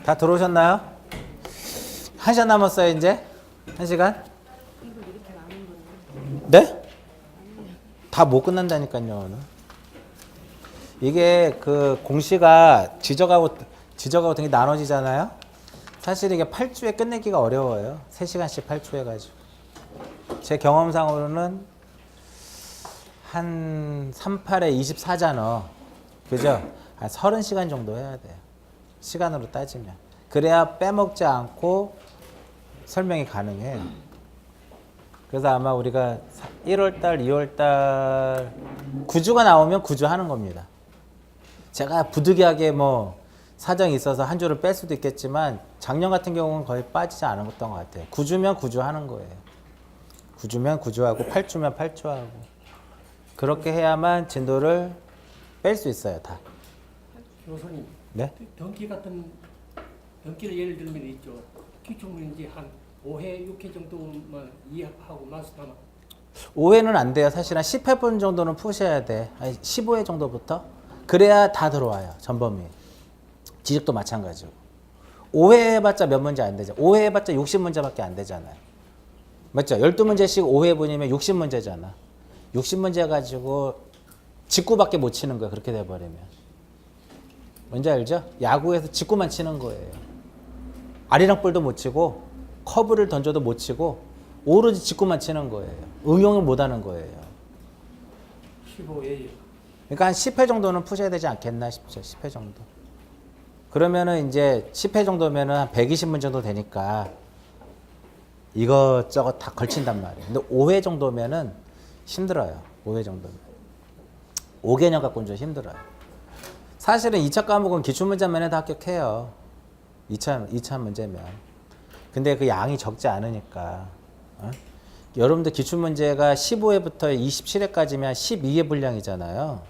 다 들어오셨나요? 1시간 남았어요, 이제? 1시간? 네? 다 못 끝난다니까요, 오늘. 이게 그 공시가 지적하고 되게 나눠지잖아요? 사실 이게 8주에 끝내기가 어려워요. 3시간씩 8주 해가지고. 제 경험상으로는 한 38에 24잖아. 그죠? 한 30시간 정도 해야 돼요. 시간으로 따지면. 그래야 빼먹지 않고 설명이 가능해요. 그래서 아마 우리가 1월달, 2월달 9주가 나오면 9주 하는 겁니다. 제가 부득이하게 뭐 사정이 있어서 한 주를 뺄 수도 있겠지만 작년 같은 경우는 거의 빠지지 않았던 것 같아요. 9주면 9주 하는 거예요. 9주면 9주 하고 8주면 8주 하고 그렇게 해야만 진도를 뺄 수 있어요. 다. 교수님, 네? 변기를 예를 들면 있죠. 기초문제 한 5회, 6회 정도만 이해하고 마스터만. 5회는 안 돼요. 사실 한 10회분 정도는 푸셔야 돼. 한 15회 정도부터. 그래야 다 들어와요. 전범위. 지식도 마찬가지고. 5회 해봤자 몇 문제 안 되죠. 5회 해봤자 60문제밖에 안 되잖아요. 맞죠? 12문제씩 5회분이면 60문제잖아. 60문제 가지고 직구밖에 못 치는 거예요. 그렇게 돼버리면. 뭔지 알죠? 야구에서 직구만 치는 거예요. 아리랑 볼도 못 치고 커브를 던져도 못 치고 오로지 직구만 치는 거예요. 응용을 못 하는 거예요. 15회요. 그러니까 한 10회 정도는 푸셔야 되지 않겠나 싶죠. 10회 정도. 그러면은 이제 10회 정도면은 한 120문 정도 되니까 이것저것 다 걸친단 말이에요. 근데 5회 정도면은 힘들어요. 5회 정도면. 5개년 갖고는 좀 힘들어요. 사실은 2차 과목은 기출문제만 해도 합격해요. 2차 문제면. 근데 그 양이 적지 않으니까. 여러분들 기출문제가 15회부터 27회까지면 12회 분량이잖아요.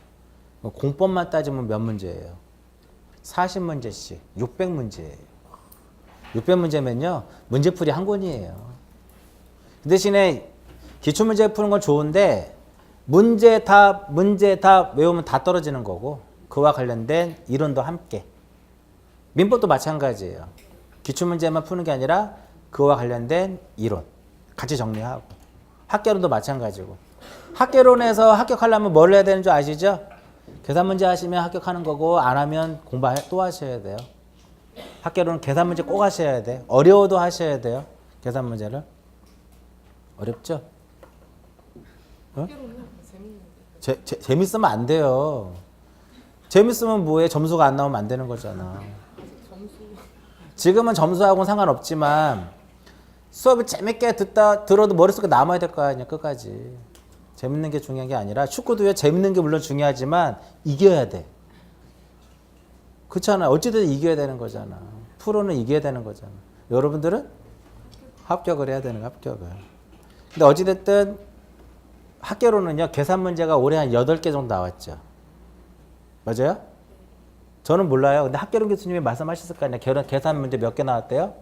공법만 따지면 몇 문제예요? 40문제씩 600문제예요. 600문제면요. 문제풀이 한 권이에요. 그 대신에 기출문제 푸는 건 좋은데 문제 답 외우면 다 떨어지는 거고 그와 관련된 이론도 함께. 민법도 마찬가지예요. 기출문제만 푸는 게 아니라 그와 관련된 이론 같이 정리하고 학개론도 마찬가지고 학개론에서 합격하려면 뭘 해야 되는 줄 아시죠? 계산 문제 하시면 합격하는 거고 안 하면 공부 또 하셔야 돼요. 학개론은 계산 문제 꼭 하셔야 돼. 어려워도 하셔야 돼요. 계산 문제를. 어렵죠? 어? 재밌으면 안 돼요. 재밌으면 뭐해? 점수가 안 나오면 안 되는 거잖아. 지금은 점수하고는 상관없지만 수업을 재밌게 들어도 머릿속에 남아야 될 거 아니야. 끝까지. 재밌는 게 중요한 게 아니라 축구도요. 재밌는 게 물론 중요하지만 이겨야 돼. 그렇잖아. 어찌든 이겨야 되는 거잖아. 프로는 이겨야 되는 거잖아. 여러분들은 합격을 해야 되는 거 합격을. 근데 어찌됐든 학교로는요. 계산 문제가 올해 한 8개 정도 나왔죠. 맞아요? 저는 몰라요. 근데 학교론 교수님이 말씀하셨을 거 아니에요. 계산 문제 몇 개 나왔대요?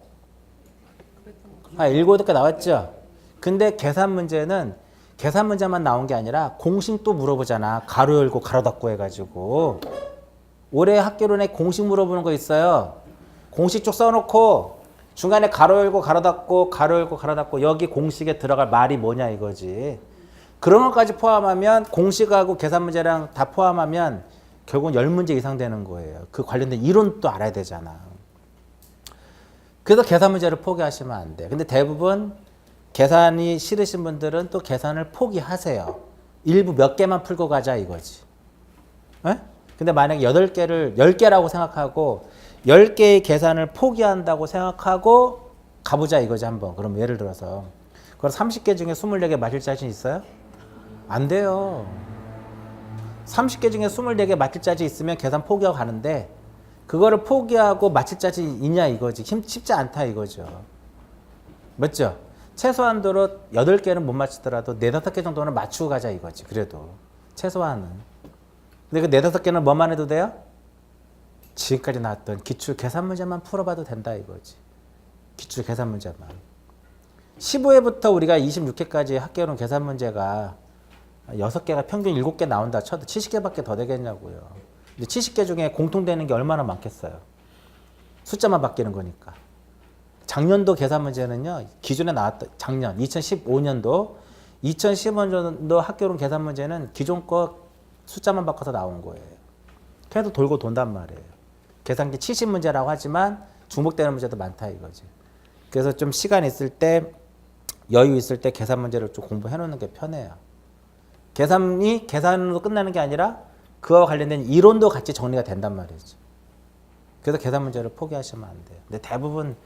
7, 8개 나왔죠? 근데 계산 문제는 계산 문제만 나온 게 아니라 공식도 물어보잖아. 가로 열고 가로 닫고 해가지고. 올해 학교론에 공식 물어보는 거 있어요. 공식 쭉 써놓고 중간에 가로 열고 가로 닫고 가로 열고 가로 닫고 여기 공식에 들어갈 말이 뭐냐 이거지. 그런 것까지 포함하면 공식하고 계산 문제랑 다 포함하면 결국은 10문제 이상 되는 거예요. 그 관련된 이론도 알아야 되잖아. 그래서 계산 문제를 포기하시면 안 돼. 근데 대부분 계산이 싫으신 분들은 또 계산을 포기하세요. 일부 몇 개만 풀고 가자 이거지. 에? 근데 만약에 10개라고 생각하고 10개의 계산을 포기한다고 생각하고 가보자 이거지 한번. 그럼 예를 들어서 그럼 30개 중에 24개 맞을 자신 있어요? 안 돼요. 30개 중에 24개 맞을 자신 있으면 계산 포기하고 가는데 그거를 포기하고 맞힐 자신 있냐 이거지. 쉽지 않다 이거죠. 맞죠? 최소한도로 8개는 못 맞추더라도 4, 5개 정도는 맞추고 가자 이거지. 그래도 최소한은. 근데 그 4, 5개는 뭐만 해도 돼요? 지금까지 나왔던 기출 계산 문제만 풀어봐도 된다 이거지. 기출 계산 문제만. 15회부터 우리가 26회까지 학교론 계산 문제가 6개가 평균 7개 나온다 쳐도 70개밖에 더 되겠냐고요. 근데 70개 중에 공통되는 게 얼마나 많겠어요? 숫자만 바뀌는 거니까. 작년도 계산 문제는요. 기존에 나왔던 작년 2015년도 학교론 계산 문제는 기존 거 숫자만 바꿔서 나온 거예요. 계속 돌고 돈단 말이에요. 계산기 70문제라고 하지만 중복되는 문제도 많다 이거지. 그래서 좀 시간 있을 때 여유 있을 때 계산 문제를 좀 공부해 놓는 게 편해요. 계산이 계산으로 끝나는 게 아니라 그와 관련된 이론도 같이 정리가 된단 말이죠. 그래서 계산 문제를 포기하시면 안 돼요. 근데 대부분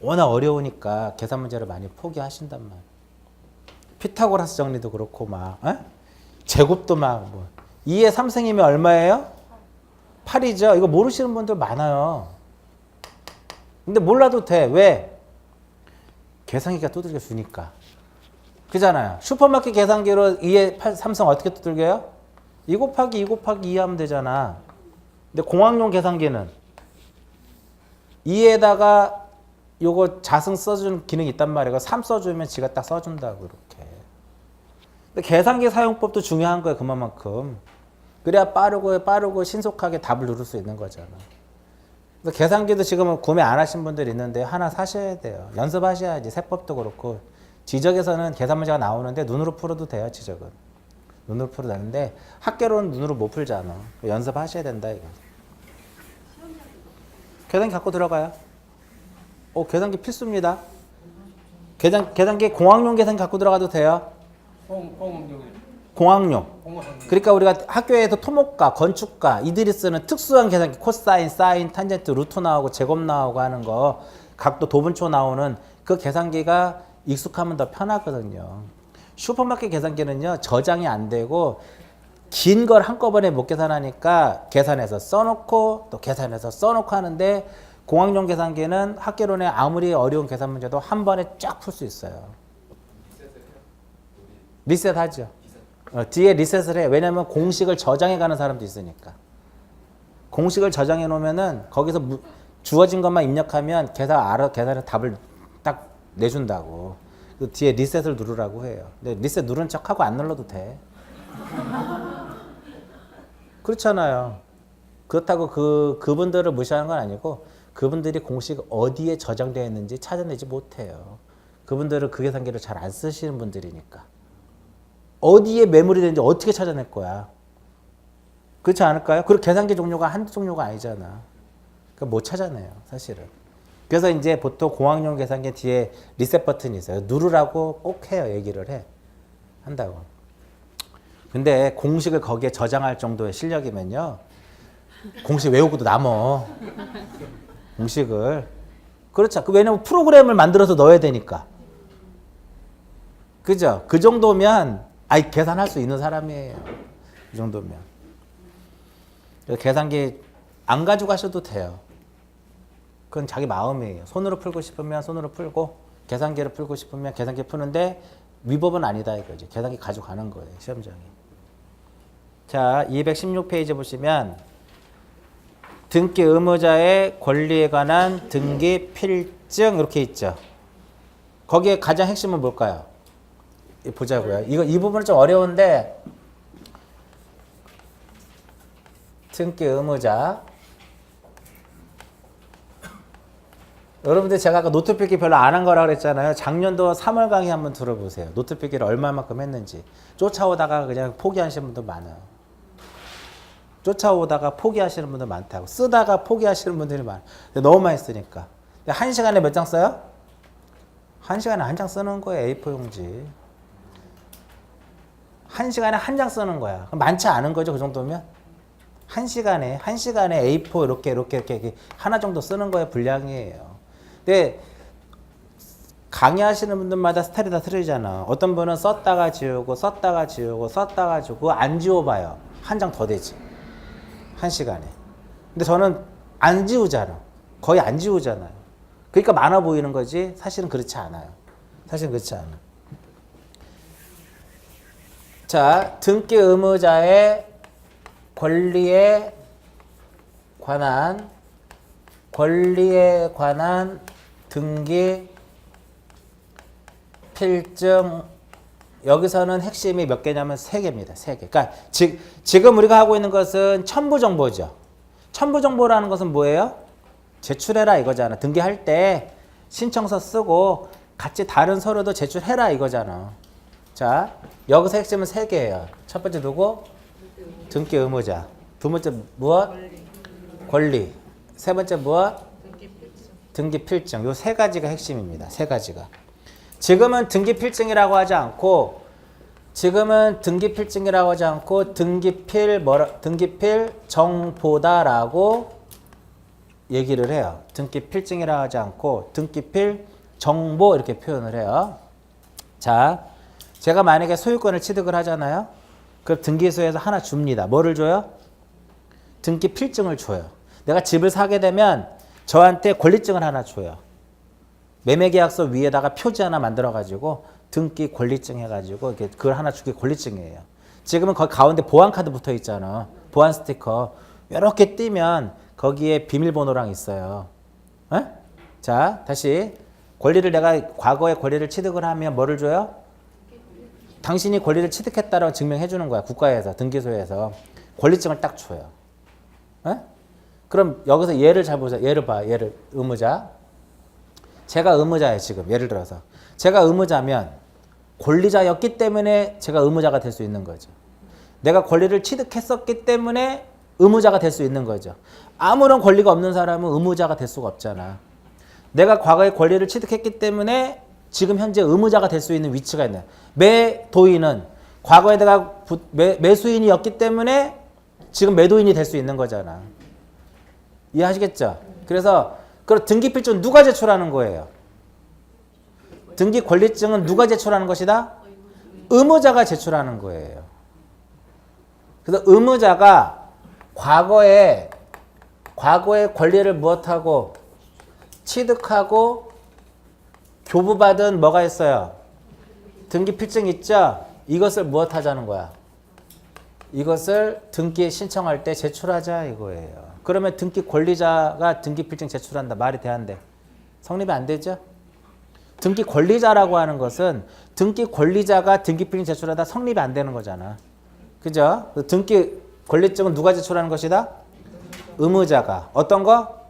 워낙 어려우니까 계산 문제를 많이 포기하신단 말이에요. 피타고라스 정리도 그렇고 막 제곱도 막 뭐 2의 3승이면 얼마예요? 8이죠. 이거 모르시는 분들 많아요. 근데 몰라도 돼. 왜? 계산기가 두들겨 주니까. 그잖아요. 슈퍼마켓 계산기로 2의 3승 어떻게 두들겨요? 2 곱하기 2 곱하기 2 하면 되잖아. 근데 공학용 계산기는 2에다가 요거 자승 써주는 기능이 있단 말이에요. 3 써주면 지가 딱 써준다고 이렇게. 근데 계산기 사용법도 중요한 거예요. 그만큼. 그래야 빠르고 신속하게 답을 누를 수 있는 거잖아. 그래서 계산기도 지금 구매 안 하신 분들이 있는데 하나 사셔야 돼요. 연습하셔야지. 세법도 그렇고. 지적에서는 계산 문제가 나오는데 눈으로 풀어도 돼요. 지적은. 눈으로 풀어도 되는데 학계로는 눈으로 못 풀잖아. 연습하셔야 된다 이거. 계산기 갖고 들어가요. 계산기 필수입니다. 계산기 공학용 계산기 갖고 들어가도 돼요. 공학용. 그러니까 우리가 학교에서 토목과, 건축과 이들이 쓰는 특수한 계산기 코사인, 사인, 탄젠트, 루트 나오고 제곱 나오고 하는 거 각도 도분초 나오는 그 계산기가 익숙하면 더 편하거든요. 슈퍼마켓 계산기는요. 저장이 안 되고 긴 걸 한꺼번에 못 계산하니까 계산해서 써놓고 또 계산해서 써놓고 하는데 공학용 계산기는 학계론에 아무리 어려운 계산 문제도 한 번에 쫙 풀 수 있어요. 리셋하죠. 뒤에 리셋을 해. 왜냐면 공식을 저장해 가는 사람도 있으니까. 공식을 저장해 놓으면은 거기서 주어진 것만 입력하면 계산의 답을 딱 내준다고. 그 뒤에 리셋을 누르라고 해요. 근데 리셋 누른 척하고 안 눌러도 돼. 그렇잖아요. 그렇다고 그분들을 무시하는 건 아니고 그분들이 공식 어디에 저장되어 있는지 찾아내지 못해요. 그분들은 그 계산기를 잘 안 쓰시는 분들이니까. 어디에 메모리 되는지 어떻게 찾아낼 거야. 그렇지 않을까요? 그리고 계산기 종류가 한두 종류가 아니잖아. 그러니까 못 찾아내요, 사실은. 그래서 이제 보통 공학용 계산기 뒤에 리셋 버튼이 있어요. 누르라고 꼭 해요, 얘기를 해. 한다고. 근데 공식을 거기에 저장할 정도의 실력이면요. 공식 외우고도 남어. 공식을. 그렇죠. 왜냐면 프로그램을 만들어서 넣어야 되니까. 그죠? 그 정도면 계산할 수 있는 사람이에요. 이 정도면. 계산기 안 가지고 가셔도 돼요. 그건 자기 마음이에요. 손으로 풀고 싶으면 손으로 풀고 계산기를 풀고 싶으면 계산기 푸는데 위법은 아니다 이거지. 계산기 가지고 가는 거예요. 시험장에. 자, 216페이지 보시면 등기 의무자의 권리에 관한 등기 필증 이렇게 있죠. 거기에 가장 핵심은 뭘까요? 보자고요. 이 부분은 좀 어려운데 등기 의무자 여러분들 제가 아까 노트 필기 별로 안 한 거라 그랬잖아요. 작년도 3월 강의 한번 들어보세요. 노트 필기를 얼마만큼 했는지. 쫓아오다가 그냥 포기하시는 분들 많아요. 쫓아오다가 포기하시는 분들 많다고. 쓰다가 포기하시는 분들이 많아요. 너무 많이 쓰니까. 1시간에 몇 장 써요? 1시간에 한 장 쓰는 거예요. A4 용지. 1시간에 한 장 쓰는 거야. 많지 않은 거죠. 그 정도면. 1시간에 A4 이렇게 하나 정도 쓰는 거에 분량이에요. 근데 강의하시는 분들마다 스타일이 다 틀리잖아. 어떤 분은 썼다가 지우고 썼다가 지우고 썼다가 지우고 안 지워봐요. 한 장 더 되지. 1시간에. 근데 저는 안 지우잖아. 거의 안 지우잖아요. 그러니까 많아 보이는 거지 사실은 그렇지 않아요. 사실은 그렇지 않아. 자, 등기 의무자의 권리에 관한 등기 필증 여기서는 핵심이 몇 개냐면 3개입니다. 3개. 그러니까 지금 우리가 하고 있는 것은 첨부 정보죠. 첨부 정보라는 것은 뭐예요? 제출해라 이거잖아. 등기할 때 신청서 쓰고 같이 다른 서류도 제출해라 이거잖아. 자, 여기서 핵심은 3개예요. 첫 번째 누구? 등기 의무자. 두 번째 무엇? 권리. 세 번째 무엇? 등기 필증. 요 3가지가 핵심입니다. 3가지가. 지금은 등기 필증이라고 하지 않고 등기필 정보다라고 얘기를 해요. 등기 필증이라고 하지 않고 등기필 정보 이렇게 표현을 해요. 자, 제가 만약에 소유권을 취득을 하잖아요. 그럼 등기소에서 하나 줍니다. 뭐를 줘요? 등기 필증을 줘요. 내가 집을 사게 되면 저한테 권리증을 하나 줘요. 매매계약서 위에다가 표지 하나 만들어가지고 등기 권리증 해가지고 이렇게 그걸 하나 주게 권리증이에요. 지금은 거기 가운데 보안카드 붙어 있잖아. 보안 스티커. 이렇게 띄면 거기에 비밀번호랑 있어요. 에? 자, 다시. 권리를 내가 과거에 권리를 취득을 하면 뭐를 줘요? 당신이 권리를 취득했다라고 증명해 주는 거야. 국가에서, 등기소에서. 권리증을 딱 줘요. 에? 그럼 여기서 예를 잘 보세요. 예를 봐. 예를 의무자. 제가 의무자예요. 지금 예를 들어서. 제가 의무자면 권리자였기 때문에 제가 의무자가 될 수 있는 거죠. 내가 권리를 취득했었기 때문에 의무자가 될 수 있는 거죠. 아무런 권리가 없는 사람은 의무자가 될 수가 없잖아. 내가 과거에 권리를 취득했기 때문에 지금 현재 의무자가 될 수 있는 위치가 있네. 매도인은 과거에 내가 매수인이었기 때문에 지금 매도인이 될 수 있는 거잖아. 이해하시겠죠? 그래서 그 등기필증은 누가 제출하는 거예요? 등기 권리증은 누가 제출하는 것이다? 의무자가 제출하는 거예요. 그래서 의무자가 과거에 권리를 무엇하고 취득하고 교부받은 뭐가 있어요? 등기 필증 있죠? 이것을 무엇하자는 거야? 이것을 등기 신청할 때 제출하자 이거예요. 그러면 등기 권리자가 등기 필증 제출한다. 말이 돼 안 돼? 성립이 안 되죠? 등기 권리자라고 하는 것은 등기 권리자가 등기 필증 제출하다 성립이 안 되는 거잖아. 그죠? 등기 권리증은 누가 제출하는 것이다? 의무자가. 어떤 거?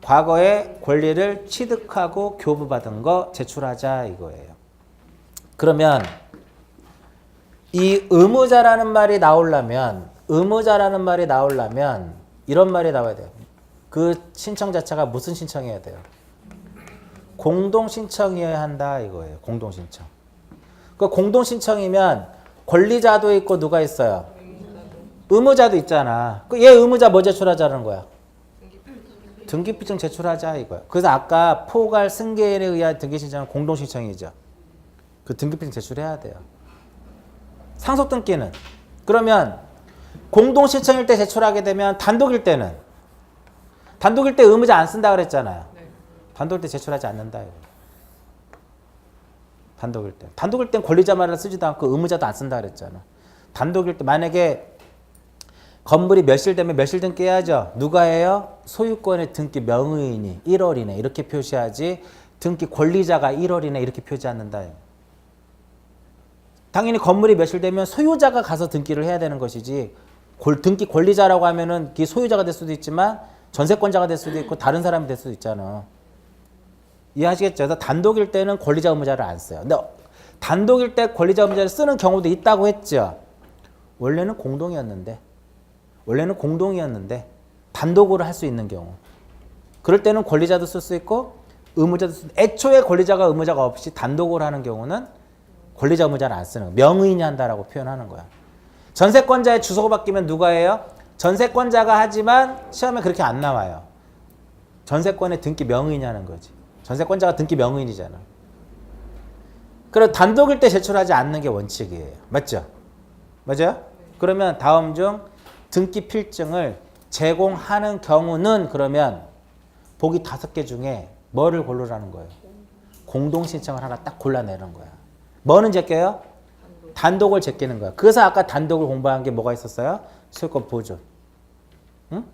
과거에 권리를 취득하고 교부받은 거 제출하자 이거예요. 그러면 이 의무자라는 말이 나오려면 이런 말이 나와야 돼요. 그 신청 자체가 무슨 신청이어야 돼요? 공동 신청이어야 한다 이거예요. 공동 신청. 그 공동 신청이면 권리자도 있고 누가 있어요? 의무자도 있잖아. 그 얘 의무자 뭐 제출하자는 거야? 등기필증 제출하자 이거야. 그래서 아까 포괄 승계인에 의한 등기 신청은 공동 신청이죠. 그 등기필증 제출해야 돼요. 상속 등기는 그러면 공동 신청일 때 제출하게 되면 단독일 때 의무자 안 쓴다 그랬잖아요. 단독일 때 제출하지 않는다. 단독일 땐 권리자만을 쓰지도 않고 의무자도 안 쓴다 그랬잖아. 단독일 때 만약에 건물이 몇실 되면 몇실 등기 해야죠. 누가 해요? 소유권의 등기 명의인이 1월이네 이렇게 표시하지 등기 권리자가 1월이네 이렇게 표시 않는다. 당연히 건물이 몇실 되면 소유자가 가서 등기를 해야 되는 것이지 등기 권리자라고 하면은 그 소유자가 될 수도 있지만 전세권자가 될 수도 있고 다른 사람이 될 수도 있잖아. 이해하시겠죠? 그래서 단독일 때는 권리자 의무자를 안 써요. 근데 단독일 때 권리자 의무자를 쓰는 경우도 있다고 했죠. 원래는 공동이었는데 단독으로 할 수 있는 경우. 그럴 때는 권리자도 쓸 수 있고 의무자도 쓸 수 있고 애초에 권리자가 의무자가 없이 단독으로 하는 경우는 권리자 의무자를 안 쓰는 거야. 명의인이 한다라고 표현하는 거야. 전세권자의 주소가 바뀌면 누가 해요? 전세권자가 하지만 시험에 그렇게 안 나와요. 전세권의 등기 명의인이 하는 거지. 전세권자가 등기 명의인이잖아. 그리고 단독일 때 제출하지 않는 게 원칙이에요. 맞죠? 맞아요? 그러면 다음 중 등기 필증을 제공하는 경우는 그러면 보기 5개 중에 뭐를 고르라는 거예요? 공동 신청을 하나 딱 골라내는 거야. 뭐는 제껴요? 단독을 제끼는 거야. 그래서 아까 단독을 공부한 게 뭐가 있었어요? 소유권 보존. 응?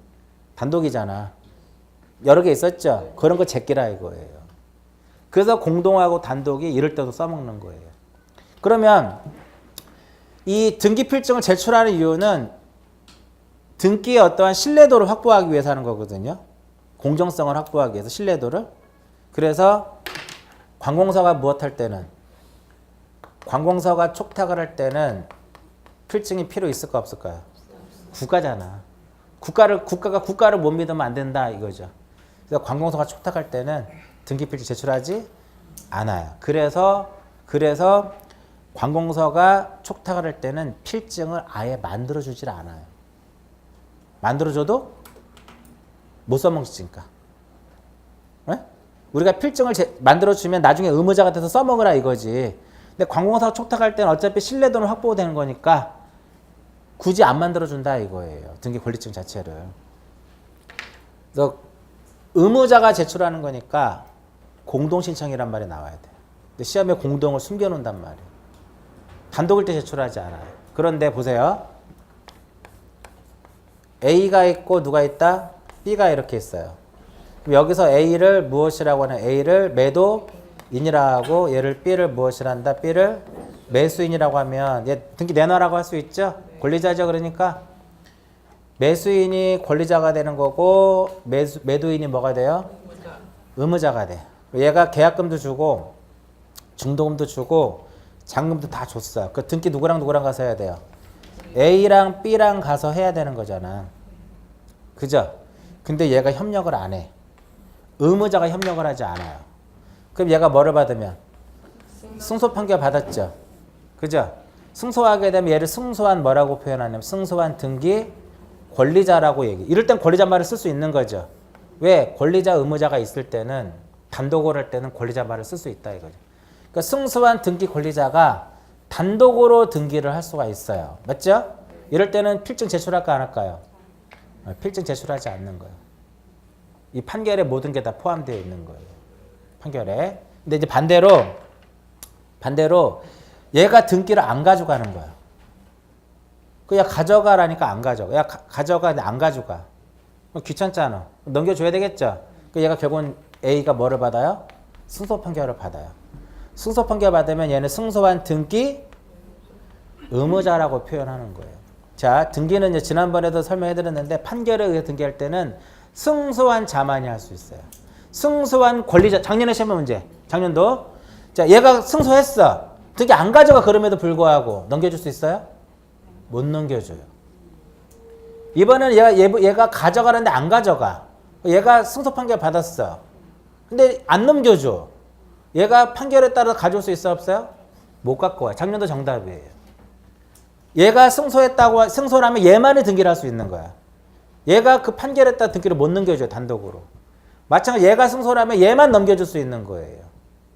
단독이잖아. 여러 개 있었죠? 그런 거 제끼라 이거예요. 그래서 공동하고 단독이 이럴 때도 써먹는 거예요. 그러면 이 등기 필증을 제출하는 이유는 등기의 어떠한 신뢰도를 확보하기 위해서 하는 거거든요. 공정성을 확보하기 위해서 신뢰도를. 그래서 관공서가 무엇할 때는 관공서가 촉탁을 할 때는 필증이 필요 있을까 없을까요? 국가잖아. 국가가 국가를 못 믿으면 안 된다 이거죠. 그래서 관공서가 촉탁할 때는 등기 필증 제출하지 않아요. 그래서 관공서가 촉탁을 할 때는 필증을 아예 만들어주질 않아요. 만들어줘도 못 써먹으니까. 네? 우리가 필증을 만들어주면 나중에 의무자가 돼서 써먹으라 이거지. 근데 관공서가 촉탁할 때는 어차피 신뢰도는 확보되는 거니까 굳이 안 만들어준다 이거예요. 등기 권리증 자체를. 그래서 의무자가 제출하는 거니까 공동신청이란 말이 나와야 돼요. 근데 시험에 공동을 숨겨놓는단 말이에요. 단독일 때 제출하지 않아요. 그런데 보세요. A가 있고 누가 있다? B가 이렇게 있어요. 그럼 여기서 A를 무엇이라고 하냐? A를 매도인이라고 하고 얘를 B를 무엇이라 한다? B를 매수인이라고 하면 얘 등기 내놔라고 할 수 있죠? 권리자죠. 그러니까 매수인이 권리자가 되는 거고 매도인이 뭐가 돼요? 의무자가 돼. 얘가 계약금도 주고 중도금도 주고 잔금도 다 줬어요. 그 등기 누구랑 가서 해야 돼요? A랑 B랑 가서 해야 되는 거잖아. 그죠? 근데 얘가 협력을 안 해. 의무자가 협력을 하지 않아요. 그럼 얘가 뭐를 받으면? 승소 판결 받았죠. 그죠? 승소하게 되면 얘를 승소한 뭐라고 표현하냐면 승소한 등기 권리자라고 얘기. 이럴 땐 권리자 말을 쓸 수 있는 거죠. 왜? 권리자 의무자가 있을 때는 단독으로 할 때는 권리자 말을 쓸 수 있다 이거죠. 그러니까 승소한 등기 권리자가 단독으로 등기를 할 수가 있어요. 맞죠? 이럴 때는 필증 제출할까 안 할까요? 필증 제출하지 않는 거예요. 이 판결에 모든 게 다 포함되어 있는 거예요. 판결에. 근데 이제 반대로 얘가 등기를 안 가져가는 거야. 그냥 가져가라니까 안 가져가. 야 가져가. 근데 안 가져가. 귀찮잖아. 넘겨줘야 되겠죠. 얘가 결국은 A가 뭐를 받아요? 승소 판결을 받아요. 승소 판결 받으면 얘는 승소한 등기 의무자라고 표현하는 거예요. 자, 등기는 이제 지난번에도 설명해드렸는데 판결에 의해 등기할 때는 승소한 자만이 할 수 있어요. 승소한 권리자. 작년에 시험 문제. 작년도. 자, 얘가 승소했어. 등기 안 가져가. 그럼에도 불구하고 넘겨줄 수 있어요? 못 넘겨줘요. 이번에는 얘가 가져가는데 안 가져가. 얘가 승소 판결 받았어. 근데 안 넘겨줘. 얘가 판결에 따라 가져올 수 있어 없어요? 못 갖고 와. 작년도 정답이에요. 얘가 승소했다고 승소하면 얘만이 등기를 할 수 있는 거야. 얘가 그 판결에 따라 등기를 못 넘겨줘요. 단독으로. 마찬가지로 얘가 승소하면 얘만 넘겨줄 수 있는 거예요.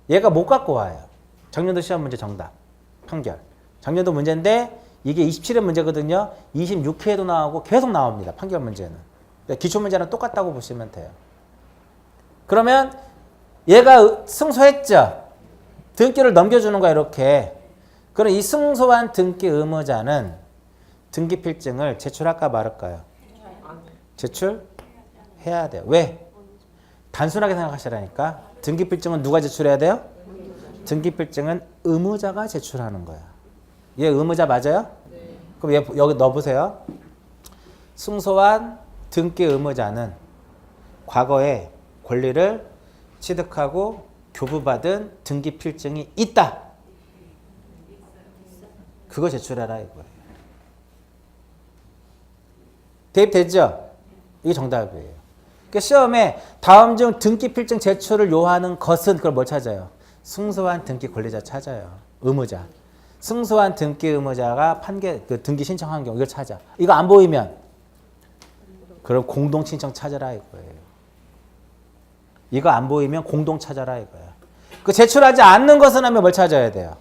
얘가 못 갖고 와요. 작년도 시험 문제 정답. 판결. 작년도 문제인데 이게 27회 문제거든요. 26회에도 나오고 계속 나옵니다. 판결 문제는. 기출 문제는 똑같다고 보시면 돼요. 그러면 얘가 승소했죠. 등기를 넘겨주는 거야 이렇게. 그럼 이 승소한 등기 의무자는 등기 필증을 제출할까 말할까요? 제출해야 돼요. 왜? 단순하게 생각하시라니까. 등기 필증은 누가 제출해야 돼요? 등기 필증은 의무자가 제출하는 거야. 얘 의무자 맞아요? 네. 그럼 얘 여기 넣어보세요. 승소한 등기 의무자는 과거에 권리를 취득하고 교부받은 등기 필증이 있다. 그거 제출해라 이거예요. 대입되죠? 이게 정답이에요. 그러니까 시험에 다음 중 등기 필증 제출을 요하는 것은 그걸 뭘 찾아요? 승소한 등기 권리자 찾아요. 의무자. 승소한 등기 의무자가 그 등기 신청한 경우 이걸 찾아. 이거 안 보이면 그럼 공동 신청 찾아라 이거예요. 이거 안 보이면 공동 찾아라 이거야. 그 제출하지 않는 것은 하면 뭘 찾아야 돼요?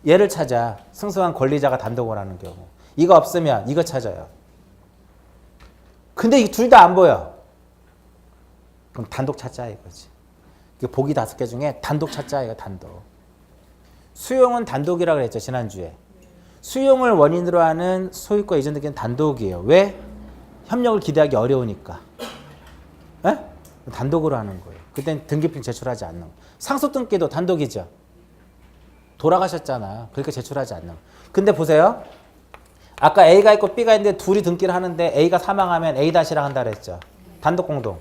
얘를 찾아. 승소한 권리자가 단독으로 하는 경우. 이거 없으면 이거 찾아요. 근데 이 둘 다 안 보여. 그럼 단독 찾자 이거지. 보기 5개 중에 단독 찾자 이거 단독. 수용은 단독이라고 그랬죠 지난주에. 수용을 원인으로 하는 소유권 이전 등기는 단독이에요. 왜? 협력을 기대하기 어려우니까. 에? 단독으로 하는 거예요. 그땐 등기필 제출하지 않는 거예요. 상속 등기도 단독이죠. 돌아가셨잖아. 그러니까 제출하지 않는 거예요. 근데 보세요. 아까 A가 있고 B가 있는데 둘이 등기를 하는데 A가 사망하면 A-랑 한다 그랬죠. 단독 공동.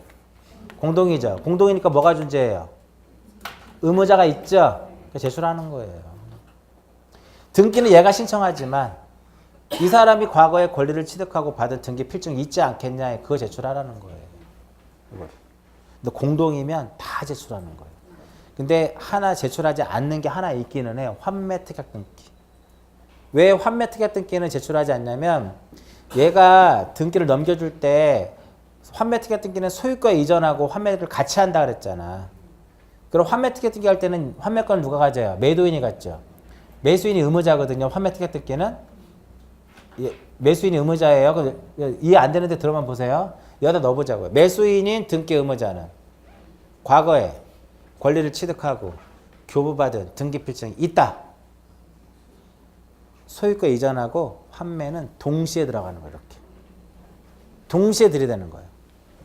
공동이죠. 공동이니까 뭐가 존재해요? 의무자가 있죠. 제출하는 거예요. 등기는 얘가 신청하지만 이 사람이 과거에 권리를 취득하고 받은 등기 필증이 있지 않겠냐, 그거 제출하라는 거예요. 근데 공동이면 다 제출하는 거예요. 근데 하나 제출하지 않는 게 하나 있기는 해요. 환매 특약 등기. 왜 환매 특약 등기는 제출하지 않냐면 얘가 등기를 넘겨줄 때 환매 특약 등기는 소유권 이전하고 환매를 같이 한다 그랬잖아. 그럼 환매 특약 등기 할 때는 환매권을 누가 가져요? 매도인이 갖죠. 매수인이 의무자거든요. 환매 특약 등기는 매수인이 의무자예요. 이해 안 되는데 들어만 보세요. 여기다 넣어보자고요. 매수인인 등기 의무자는 과거에 권리를 취득하고 교부받은 등기 필증이 있다. 소유권 이전하고 환매는 동시에 들어가는 거예요. 이렇게. 동시에 들이대는 거예요.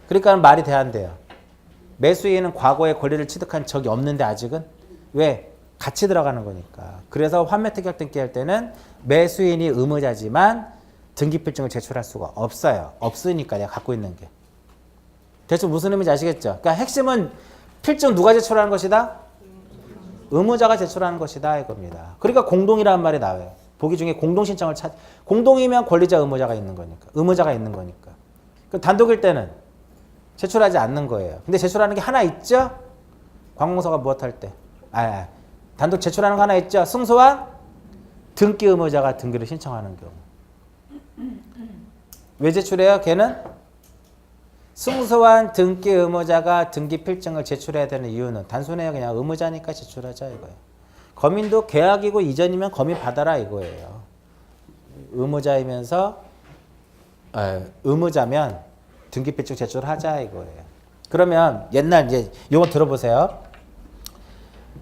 그러니까 말이 돼야 안 돼요. 매수인은 과거에 권리를 취득한 적이 없는데 아직은 왜? 같이 들어가는 거니까. 그래서 환매 특약 등기 할 때는 매수인이 의무자지만 등기 필증을 제출할 수가 없어요. 없으니까 내가 갖고 있는 게. 대충 무슨 의미인지 아시겠죠? 그러니까 핵심은 필증 누가 제출하는 것이다? 의무자가 제출하는 것이다 이겁니다. 그러니까 공동이라는 말이 나와요. 보기 중에 공동 신청을 공동이면 권리자 의무자가 있는 거니까. 의무자가 있는 거니까. 그 단독일 때는 제출하지 않는 거예요. 근데 제출하는 게 하나 있죠? 관공서가 무엇할 때? 단독 제출하는 거 하나 있죠? 승소한 등기 의무자가 등기를 신청하는 경우. 왜 제출해요? 걔는 승소한 등기 의무자가 등기 필증을 제출해야 되는 이유는 단순해요. 그냥 의무자니까 제출하자 이거예요. 거민도 계약이고 이전이면 거민 받아라 이거예요. 의무자이면서 의무자면 등기 필증 제출하자 이거예요. 그러면 옛날 이제 이거 들어보세요.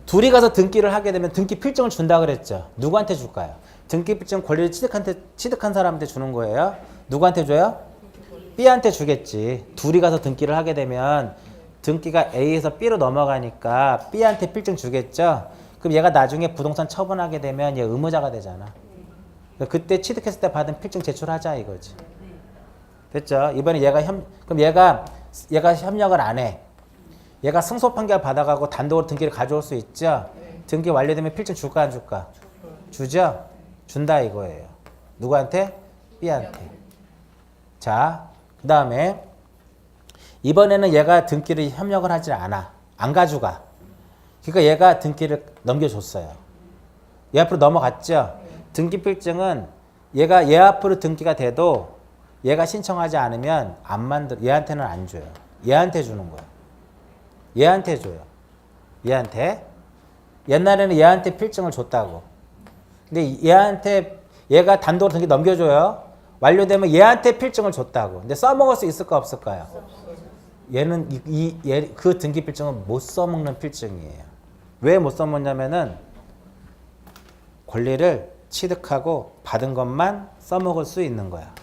둘이 가서 등기를 하게 되면 등기 필증을 준다 그랬죠. 누구한테 줄까요? 등기 필증 권리를 취득한 사람한테 주는 거예요. 누구한테 줘요? B한테 주겠지. 둘이 가서 등기를 하게 되면 등기가 A에서 B로 넘어가니까 B한테 필증 주겠죠. 그럼 얘가 나중에 부동산 처분하게 되면 얘 의무자가 되잖아. 그때 취득했을 때 받은 필증 제출하자 이거지. 됐죠? 이번에 그럼 얘가 협력을 안 해. 얘가 승소 판결 받아가고 단독으로 등기를 가져올 수 있죠? 등기 완료되면 필증 줄까 안 줄까? 주죠? 준다 이거예요. 누구한테? B한테. 자, 그 다음에 이번에는 얘가 등기를 협력을 하지 않아. 안 가져가. 그러니까 얘가 등기를 넘겨줬어요. 얘 앞으로 넘어갔죠? 등기 필증은 얘가 얘 앞으로 등기가 돼도 얘가 신청하지 않으면 얘한테는 안 줘요. 얘한테 주는 거야. 얘한테 줘요. 얘한테. 옛날에는 얘한테 필증을 줬다고. 근데 얘가 단독으로 등기 넘겨줘요. 완료되면 얘한테 필증을 줬다고. 근데 써먹을 수 있을까 없을까요? 얘는 그 등기 필증은 못 써먹는 필증이에요. 왜 못 써먹냐면은 권리를 취득하고 받은 것만 써먹을 수 있는 거야.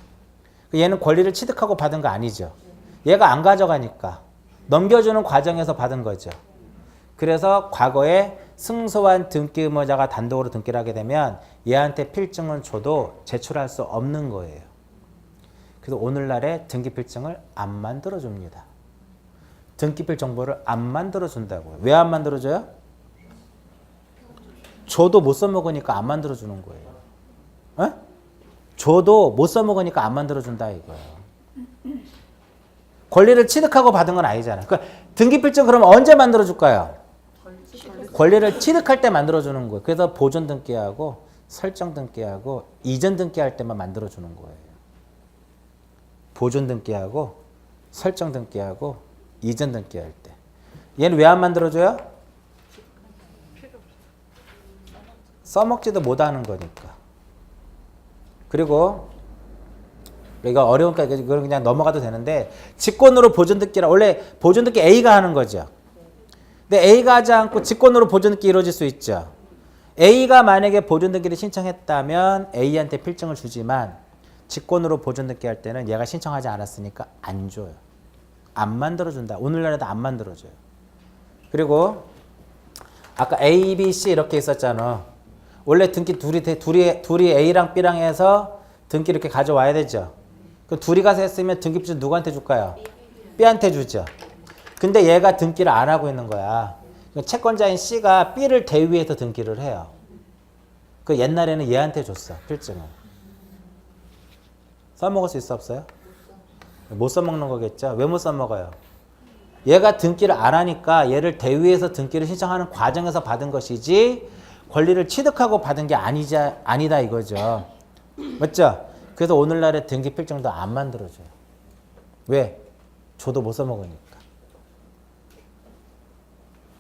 얘는 권리를 취득하고 받은 거 아니죠. 얘가 안 가져가니까 넘겨주는 과정에서 받은 거죠. 그래서 과거에 승소한 등기 의무자가 단독으로 등기를 하게 되면 얘한테 필증을 줘도 제출할 수 없는 거예요. 그래서 오늘날에 등기 필증을 안 만들어줍니다. 등기필 정보를 안 만들어준다고요. 왜 안 만들어줘요? 줘도 못 써먹으니까 안 만들어주는 거예요. 에? 줘도 못 써먹으니까 안 만들어준다 이거예요. 권리를 취득하고 받은 건 아니잖아요. 그러니까 등기필증 그러면 언제 만들어줄까요? 권리를 취득할 때 만들어주는 거예요. 그래서 보존 등기하고 설정 등기하고 이전 등기할 때만 만들어주는 거예요. 보존 등기하고 설정 등기하고 이전 등기할 때. 얘는 왜 안 만들어줘요? 써먹지도 못하는 거니까. 그리고 이거 어려우니까 이걸 그냥 넘어가도 되는데 직권으로 보존 등기라 원래 보존 등기 A가 하는 거죠. 근데 A가 하지 않고 직권으로 보존 등기 이루어질 수 있죠. A가 만약에 보존 등기를 신청했다면 A한테 필증을 주지만 직권으로 보존 등기 할 때는 얘가 신청하지 않았으니까 안 줘요. 안 만들어준다. 오늘날에도 안 만들어줘요. 그리고 아까 A, B, C 이렇게 있었잖아. 원래 등기 둘이 A랑 B랑 해서 등기 이렇게 가져와야 되죠. 그 둘이 가서 했으면 등기필증 누구한테 줄까요? B한테 주죠. 근데 얘가 등기를 안 하고 있는 거야. 채권자인 C가 B를 대위해서 등기를 해요. 그 옛날에는 얘한테 줬어. 필증을. 써먹을 수 있어 없어요? 못 써먹는 거겠죠. 왜 못 써먹어요? 얘가 등기를 안 하니까 얘를 대위해서 등기를 신청하는 과정에서 받은 것이지 권리를 취득하고 받은 게 아니다 이거죠. 맞죠? 그래서 오늘날의 등기 필증도 안 만들어줘요. 왜? 줘도 못 써먹으니까.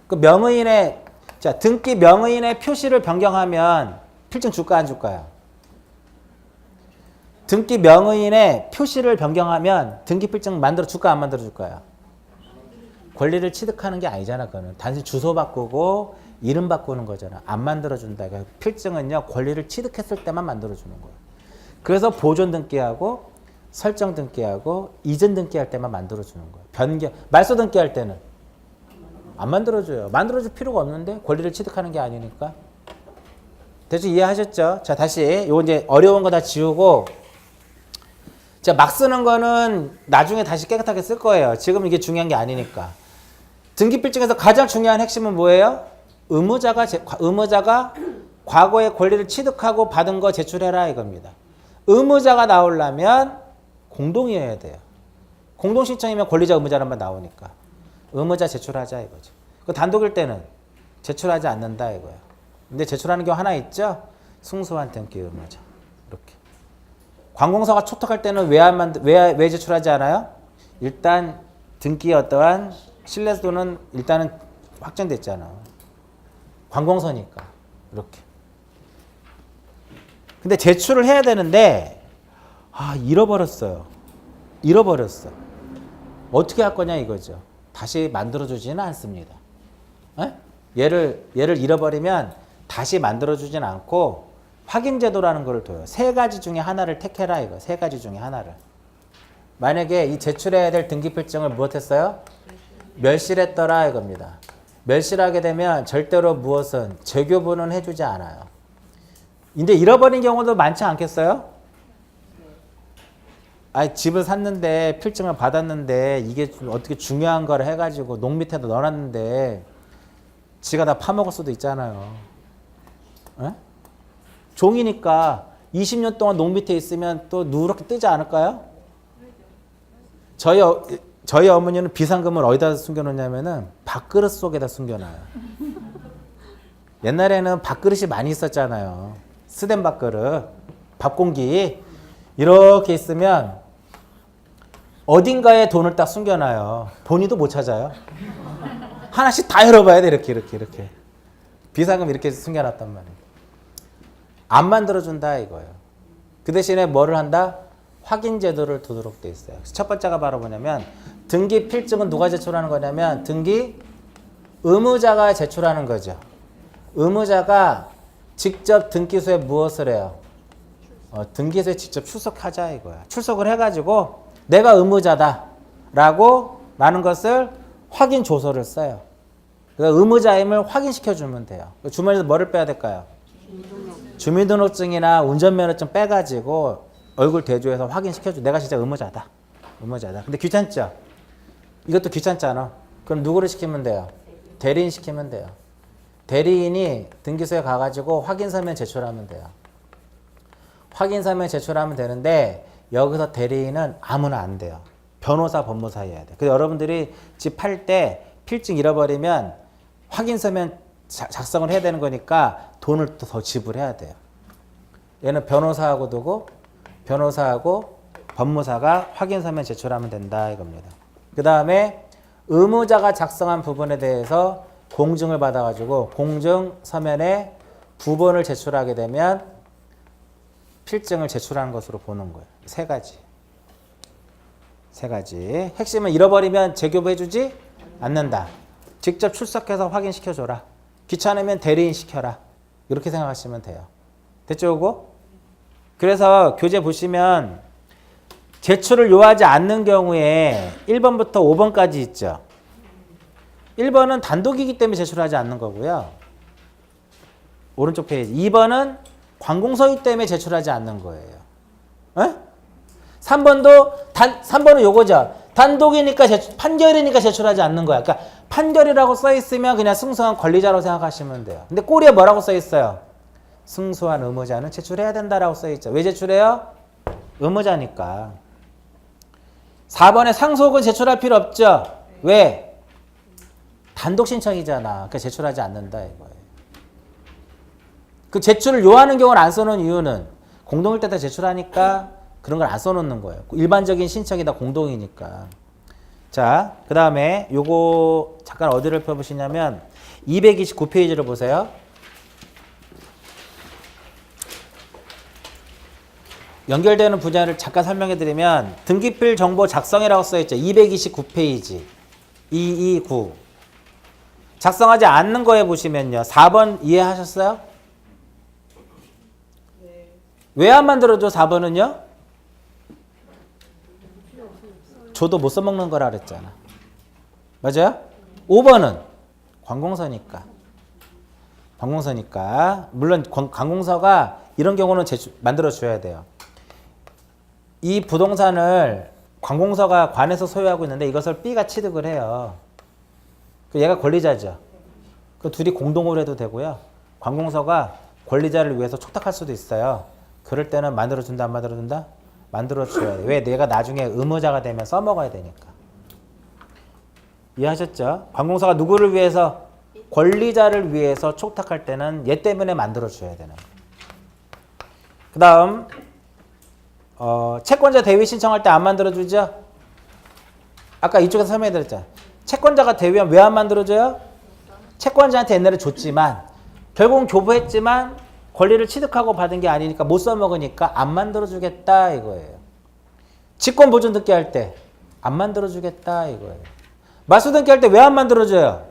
그 명의인의 자 등기 명의인의 표시를 변경하면 필증 줄까 안 줄까요? 등기 명의인의 표시를 변경하면 등기 필증 만들어 줄까 안 만들어 줄까요? 권리를 취득하는 게 아니잖아. 그거는 단순히 주소 바꾸고 이름 바꾸는 거잖아. 안 만들어 준다. 그러니까 필증은요 권리를 취득했을 때만 만들어 주는 거예요. 그래서 보존 등기하고 설정 등기하고 이전 등기할 때만 만들어 주는 거예요. 변경 말소 등기할 때는 안 만들어줘요. 만들어줄 필요가 없는데 권리를 취득하는 게 아니니까. 대충 이해하셨죠? 자 다시 요거 이제 어려운 거 다 지우고 자 막 쓰는 거는 나중에 다시 깨끗하게 쓸 거예요. 지금 이게 중요한 게 아니니까. 등기필증에서 가장 중요한 핵심은 뭐예요? 의무자가 과거의 권리를 취득하고 받은 거 제출해라 이겁니다. 의무자가 나오려면 공동이어야 돼요. 공동신청이면 권리자 의무자란만 나오니까. 의무자 제출하자 이거죠. 그 단독일 때는 제출하지 않는다 이거예요. 근데 제출하는 경우 하나 있죠? 승소한 등기 의무자. 이렇게. 관공서가 촉탁할 때는 왜 제출하지 않아요? 일단 등기의 어떠한 신뢰도는 일단은 확정됐잖아. 관공서니까. 이렇게. 근데 제출을 해야 되는데 잃어버렸어요. 잃어버렸어. 어떻게 할 거냐 이거죠. 다시 만들어주지는 않습니다. 에? 얘를 잃어버리면 다시 만들어주진 않고 확인제도라는 걸 둬요. 세 가지 중에 하나를 택해라 이거. 세 가지 중에 하나를. 만약에 이 제출해야 될 등기필증을 무엇했어요? 멸실했더라 이겁니다. 멸실하게 되면 절대로 무엇은 재교부는 해주지 않아요. 근데 잃어버린 경우도 많지 않겠어요? 집을 샀는데 필증을 받았는데 이게 어떻게 중요한 걸 해가지고 농 밑에다 넣어놨는데 지가 다 파먹을 수도 있잖아요. 에? 종이니까 20년 동안 농 밑에 있으면 또 누렇게 뜨지 않을까요? 저희 어머니는 비상금을 어디다 숨겨놓냐면은 밥그릇 속에다 숨겨놔요. 옛날에는 밥그릇이 많이 있었잖아요. 스덴 밥그릇, 밥공기 이렇게 있으면 어딘가에 돈을 딱 숨겨놔요. 본인도 못 찾아요. 하나씩 다 열어봐야 돼. 이렇게. 비상금 이렇게 숨겨놨단 말이에요. 안 만들어준다 이거예요. 그 대신에 뭐를 한다? 확인 제도를 두도록 돼 있어요. 첫 번째가 바로 뭐냐면 등기 필증은 누가 제출하는 거냐면 등기 의무자가 제출하는 거죠. 의무자가 직접 등기소에 무엇을 해요? 등기소에 직접 출석하자 이거야. 출석을 해가지고 내가 의무자다 라는 것을 확인 조서를 써요. 그러니까 의무자임을 확인시켜주면 돼요. 주머니에서 뭐를 빼야 될까요? 주민등록증이나 운전면허증 빼가지고 얼굴 대조해서 확인시켜줘. 내가 진짜 의무자다. 근데 귀찮죠? 이것도 귀찮잖아. 그럼 누구를 시키면 돼요? 대리인 시키면 돼요. 대리인이 등기소에 가가지고 확인서면 제출하면 돼요. 확인서면 제출하면 되는데 여기서 대리인은 아무나 안 돼요. 변호사, 법무사여야 돼. 그래서 여러분들이 집 팔 때 필증 잃어버리면 확인서면 작성을 해야 되는 거니까 돈을 또 더 지불해야 돼요. 얘는 변호사하고 두고 변호사하고 법무사가 확인서면 제출하면 된다 이겁니다. 그 다음에 의무자가 작성한 부분에 대해서 공증을 받아가지고 공증 서면에 부본을 제출하게 되면 필증을 제출하는 것으로 보는 거예요. 세 가지. 핵심은 잃어버리면 재교부 해주지 않는다. 직접 출석해서 확인시켜줘라. 귀찮으면 대리인 시켜라. 이렇게 생각하시면 돼요. 됐죠, 이거? 그래서 교재 보시면 제출을 요하지 않는 경우에 1번부터 5번까지 있죠. 1번은 단독이기 때문에 제출하지 않는 거고요. 오른쪽 페이지. 2번은 관공서이기 때문에 제출하지 않는 거예요. 에? 3번은 요거죠. 단독이니까 판결이니까 제출하지 않는 거야. 그러니까 판결이라고 써 있으면 그냥 승소한 권리자라고 생각하시면 돼요. 근데 꼬리에 뭐라고 써 있어요? 승소한 의무자는 제출해야 된다라고 써 있죠. 왜 제출해요? 의무자니까. 4번에 상속은 제출할 필요 없죠. 왜? 단독 신청이잖아. 그러니까 제출하지 않는다 이거예요. 그 제출을 요하는 경우는 안 써놓은 이유는 공동일 때 다 제출하니까 그런 걸 안 써놓는 거예요. 일반적인 신청이 다 공동이니까. 자, 그 다음에 요거 잠깐 어디를 펴보시냐면 229페이지를 보세요. 연결되는 분야를 잠깐 설명해 드리면 등기필 정보 작성이라고 써있죠. 229페이지 229 작성하지 않는 거에 보시면요. 4번 이해하셨어요? 네. 왜 안 만들어줘 4번은요? 줘도 못 써먹는 거라 그랬잖아. 맞아요? 5번은 관공서니까. 관공서니까. 물론 관공서가 이런 경우는 만들어줘야 돼요. 이 부동산을 관공서가 관에서 소유하고 있는데 이것을 B가 취득을 해요. 얘가 권리자죠. 그 둘이 공동으로 해도 되고요. 관공서가 권리자를 위해서 촉탁할 수도 있어요. 그럴 때는 만들어준다 안 만들어준다? 만들어줘야 돼. 왜? 내가 나중에 의무자가 되면 써먹어야 되니까. 이해하셨죠? 관공서가 누구를 위해서? 권리자를 위해서 촉탁할 때는 얘 때문에 만들어줘야 되는 거예요. 그 다음 채권자 대위 신청할 때 안 만들어주죠? 아까 이쪽에서 설명해드렸잖아요. 채권자가 대위하면 왜 안 만들어줘요? 채권자한테 옛날에 줬지만 결국은 교부했지만 권리를 취득하고 받은 게 아니니까 못 써먹으니까 안 만들어주겠다 이거예요. 직권보존 등기 할 때 안 만들어주겠다 이거예요. 마수 등기 할 때 왜 안 만들어줘요?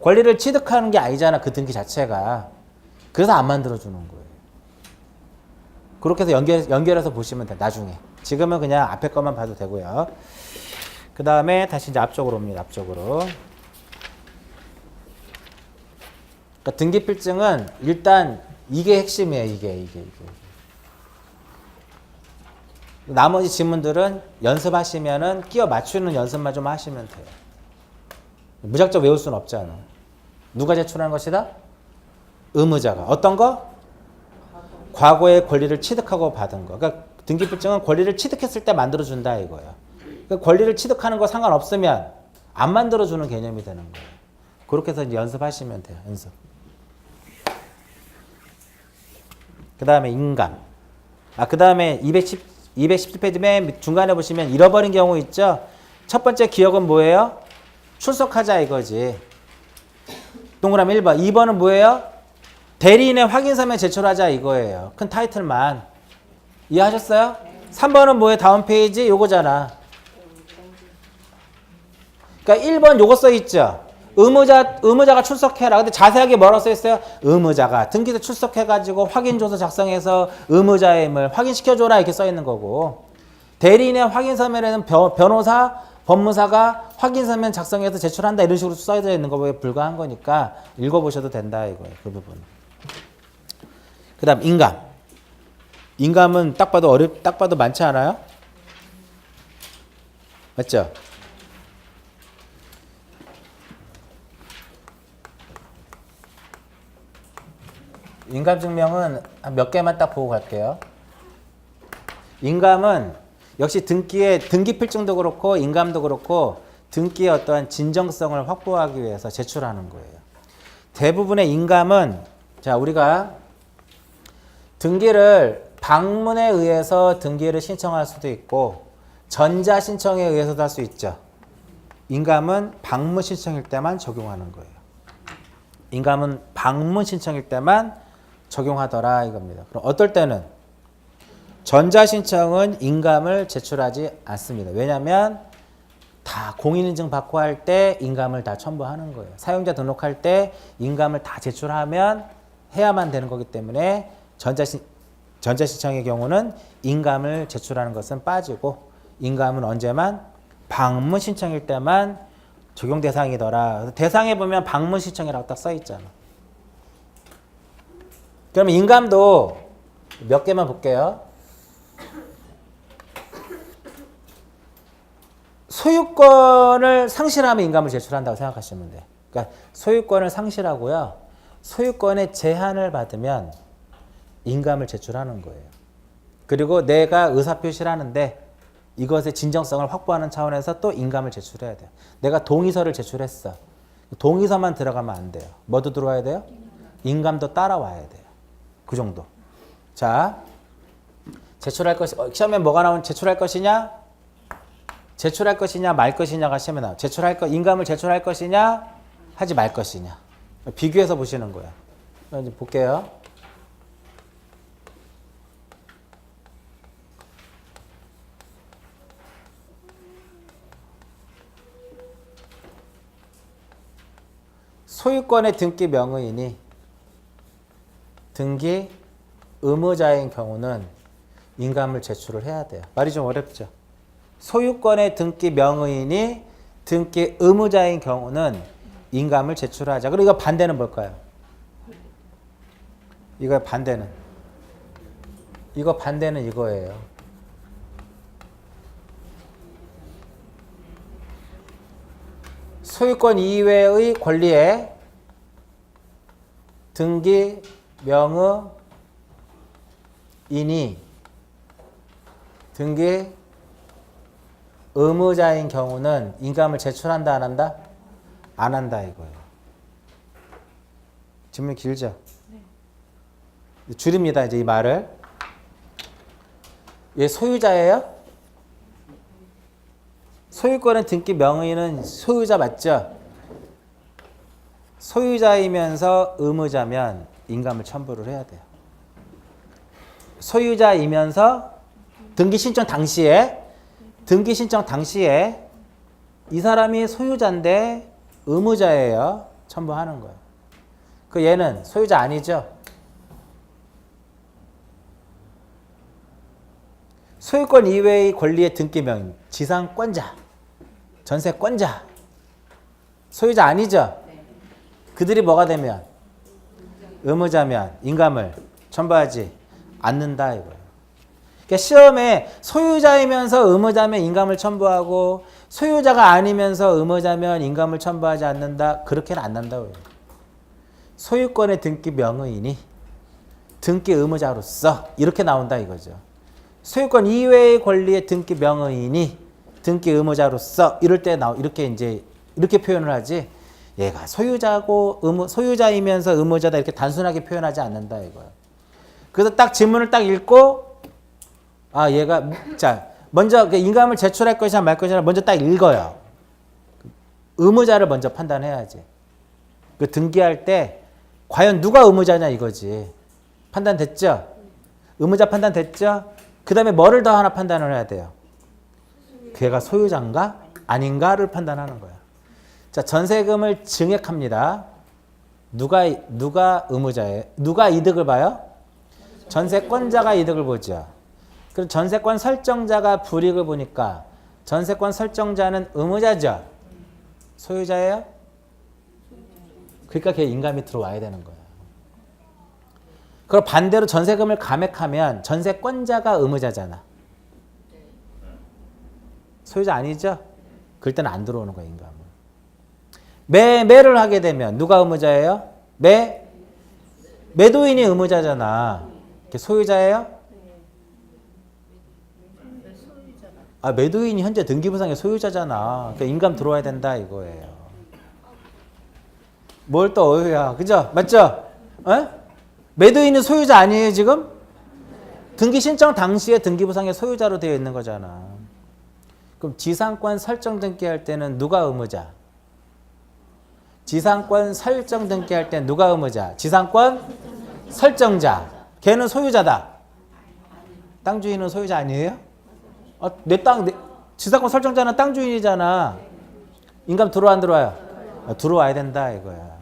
권리를 취득하는 게 아니잖아 그 등기 자체가. 그래서 안 만들어주는 거예요. 그렇게 해서 연결해서 보시면 돼 나중에. 지금은 그냥 앞에 것만 봐도 되고요. 그 다음에 다시 이제 앞쪽으로 옵니다. 앞쪽으로. 그러니까 등기필증은 일단 이게 핵심이에요. 이게. 나머지 지문들은 연습하시면은 끼워 맞추는 연습만 좀 하시면 돼요. 무작정 외울 수는 없잖아. 누가 제출하는 것이다? 의무자가. 어떤 거? 과거의 권리를 취득하고 받은 거. 그러니까 등기필증은 권리를 취득했을 때 만들어준다 이거예요. 그러니까 권리를 취득하는 거 상관없으면 안 만들어주는 개념이 되는 거예요. 그렇게 해서 이제 연습하시면 돼요. 연습. 그 다음에 인감. 그 다음에 217페이지 맨 중간에 보시면 잃어버린 경우 있죠? 첫 번째 기억은 뭐예요? 출석하자 이거지. 동그라미 1번. 2번은 뭐예요? 대리인의 확인서면 제출하자 이거예요. 큰 타이틀만. 이해하셨어요? 3번은 뭐예요? 다음 페이지 요거잖아. 그러니까 1번 요거 써있죠? 의무자가 출석해라. 근데 자세하게 뭐라고 써있어요? 의무자가 등기소 출석해가지고 확인조서 작성해서 의무자임을 확인시켜줘라 이렇게 써있는 거고, 대리인의 확인서면에는 변호사, 법무사가 확인서면 작성해서 제출한다 이런 식으로 써져 있는 거에 불과한 거니까 읽어보셔도 된다 이거예요. 그 부분. 그 다음 인감. 인감은 딱 봐도 많지 않아요? 맞죠? 인감증명은 한 몇 개만 딱 보고 갈게요. 인감은 역시 등기필증도 그렇고 인감도 그렇고 등기의 어떠한 진정성을 확보하기 위해서 제출하는 거예요. 대부분의 인감은 자 우리가 등기를 방문에 의해서 등기를 신청할 수도 있고 전자신청에 의해서도 할 수 있죠. 인감은 방문 신청일 때만 적용하는 거예요. 인감은 방문 신청일 때만 적용하더라 이겁니다. 그럼 어떨 때는 전자신청은 인감을 제출하지 않습니다. 왜냐하면 다 공인인증 받고 할 때 인감을 다 첨부하는 거예요. 사용자 등록할 때 인감을 다 제출하면 해야만 되는 거기 때문에 전자신청의 경우는 인감을 제출하는 것은 빠지고 인감은 언제만? 방문 신청일 때만 적용 대상이더라. 대상에 보면 방문 신청이라고 딱 써 있잖아. 그러면 인감도 몇 개만 볼게요. 소유권을 상실하면 인감을 제출한다고 생각하시면 돼요. 그러니까 소유권을 상실하고요. 소유권의 제한을 받으면 인감을 제출하는 거예요. 그리고 내가 의사표시를 하는데 이것의 진정성을 확보하는 차원에서 또 인감을 제출해야 돼요. 내가 동의서를 제출했어. 동의서만 들어가면 안 돼요. 뭐도 들어와야 돼요? 인감도 따라와야 돼요. 그 정도. 자, 제출할 것이 시험에 뭐가 나오는 제출할 것이냐? 제출할 것이냐 말 것이냐가 시험에 나와요. 인감을 제출할 것이냐 하지 말 것이냐. 비교해서 보시는 거예요. 이제 볼게요. 소유권의 등기 명의인이 등기 의무자인 경우는 인감을 제출을 해야 돼요. 말이 좀 어렵죠? 소유권의 등기 명의인이 등기 의무자인 경우는 인감을 제출하자. 그리고 이거 반대는 뭘까요? 이거 반대는 이거예요. 소유권 이외의 권리에 등기 명의인이 등기 의무자인 경우는 인감을 제출한다 안 한다? 안 한다 이거예요. 질문이 길죠? 네. 줄입니다 이제 이 말을. 얘 소유자예요? 소유권의 등기 명의는 소유자 맞죠? 소유자이면서 의무자면 인감을 첨부를 해야 돼요. 소유자이면서 등기 신청 당시에 이 사람이 소유자인데 의무자예요. 첨부하는 거예요. 그 얘는 소유자 아니죠? 소유권 이외의 권리의 등기 명의, 지상권자, 전세권자, 소유자 아니죠? 그들이 뭐가 되면? 의무자면 인감을 첨부하지 않는다 이거예요. 그러니까 시험에 소유자이면서 의무자면 인감을 첨부하고 소유자가 아니면서 의무자면 인감을 첨부하지 않는다. 그렇게는 안 난다고요. 소유권의 등기 명의인이 등기 의무자로서 이렇게 나온다 이거죠. 소유권 이외의 권리의 등기 명의인이 등기 의무자로서 이럴 때 이렇게 표현을 하지. 얘가 소유자고 소유자이면서 의무자다 이렇게 단순하게 표현하지 않는다 이거예요. 그래서 딱 지문을 딱 읽고 얘가 먼저 인감을 제출할 것이냐 말 것이냐 먼저 딱 읽어요. 의무자를 먼저 판단해야지. 그 등기할 때 과연 누가 의무자냐 이거지. 판단됐죠? 의무자 판단됐죠? 그 다음에 뭐를 더 하나 판단을 해야 돼요. 걔가 소유자인가 아닌가를 판단하는 거야. 자, 전세금을 증액합니다. 누가 의무자예요? 누가 이득을 봐요? 전세권자가 이득을 보죠. 그럼 전세권 설정자가 불이익을 보니까 전세권 설정자는 의무자죠. 소유자예요? 그러니까 걔 인감이 들어와야 되는 거야. 그럼 반대로 전세금을 감액하면 전세권자가 의무자잖아. 소유자 아니죠? 그럴 때는 안 들어오는 거야, 인감은. 매매를 하게 되면 누가 의무자예요? 매도인이 의무자잖아. 소유자예요? 매도인이 현재 등기부상의 소유자잖아. 그러니까 인감 들어와야 된다 이거예요. 뭘 또 어휴야, 그죠? 맞죠? 매도인은 소유자 아니에요 지금? 등기 신청 당시에 등기부상의 소유자로 되어 있는 거잖아. 그럼 지상권 설정 등기할 때는 누가 의무자? 지상권 설정 등기할 때는 누가 의무자? 지상권 설정자. 걔는 소유자다. 땅 주인은 소유자 아니에요? 지상권 설정자는 땅 주인이잖아. 인감 들어와 안 들어와요? 들어와야 된다 이거야.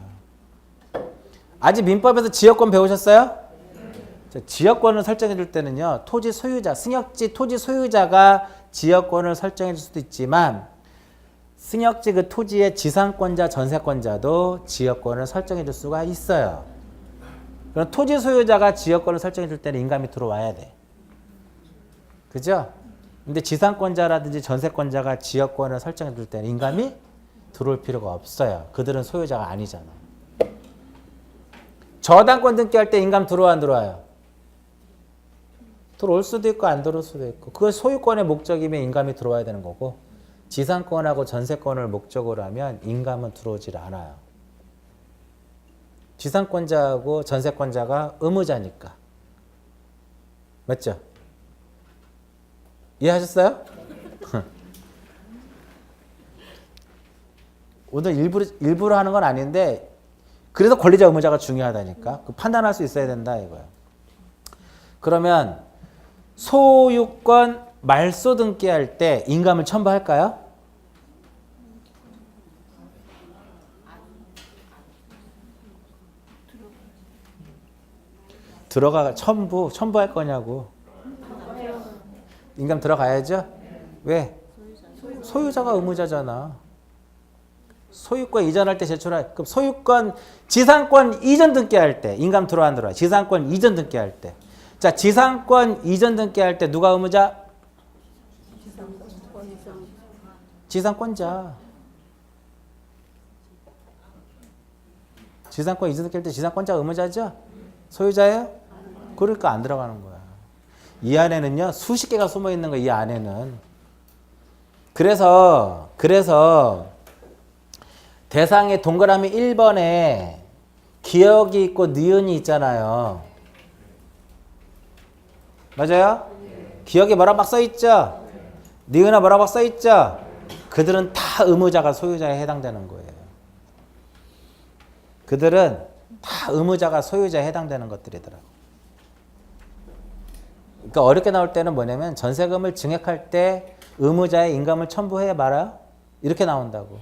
아직 민법에서 지역권 배우셨어요? 지역권을 설정해 줄 때는요. 토지 소유자, 승역지 토지 소유자가 지역권을 설정해 줄 수도 있지만 승역지 그 토지의 지상권자, 전세권자도 지역권을 설정해 줄 수가 있어요. 그럼 토지 소유자가 지역권을 설정해 줄 때는 인감이 들어와야 돼. 그죠? 근데 지상권자라든지 전세권자가 지역권을 설정해 줄 때는 인감이 들어올 필요가 없어요. 그들은 소유자가 아니잖아. 저당권 등기할 때 인감 들어와 안 들어와요? 들어올 수도 있고 안 들어올 수도 있고. 그건 소유권의 목적이면 인감이 들어와야 되는 거고, 지상권하고 전세권을 목적으로 하면 인감은 들어오질 않아요. 지상권자하고 전세권자가 의무자니까. 맞죠? 이해하셨어요? 오늘 일부러 하는 건 아닌데, 그래서 권리자 의무자가 중요하다니까. 판단할 수 있어야 된다 이거야. 그러면 소유권 말소 등기할 때 인감을 첨부할까요? 첨부할 거냐고. 인감 들어가야죠? 왜? 소유자가 의무자잖아. 소유권 이전할 때 제출할, 그럼 소유권, 지상권 이전 등기할 때 인감 들어와 안 들어와? 지상권 이전 등기할 때. 자, 지상권 이전 등기할 때 누가 의무자? 지상권자. 지상권 이전 등기할 때 지상권자가 의무자죠? 소유자예요? 그러니까 안 들어가는 거야. 이 안에는요, 수십 개가 숨어 있는 거야, 이 안에는. 그래서 대상의 동그라미 1번에 기억이 있고 니은이 있잖아요. 맞아요? 기억에 뭐라고 막 써있죠? 니은에 뭐라고 써있죠? 그들은 다 의무자가 소유자에 해당되는 거예요. 그들은 다 의무자가 소유자에 해당되는 것들이더라고. 그러니까 어렵게 나올 때는 뭐냐면 전세금을 증액할 때 의무자의 인감을 첨부해 말아요? 이렇게 나온다고.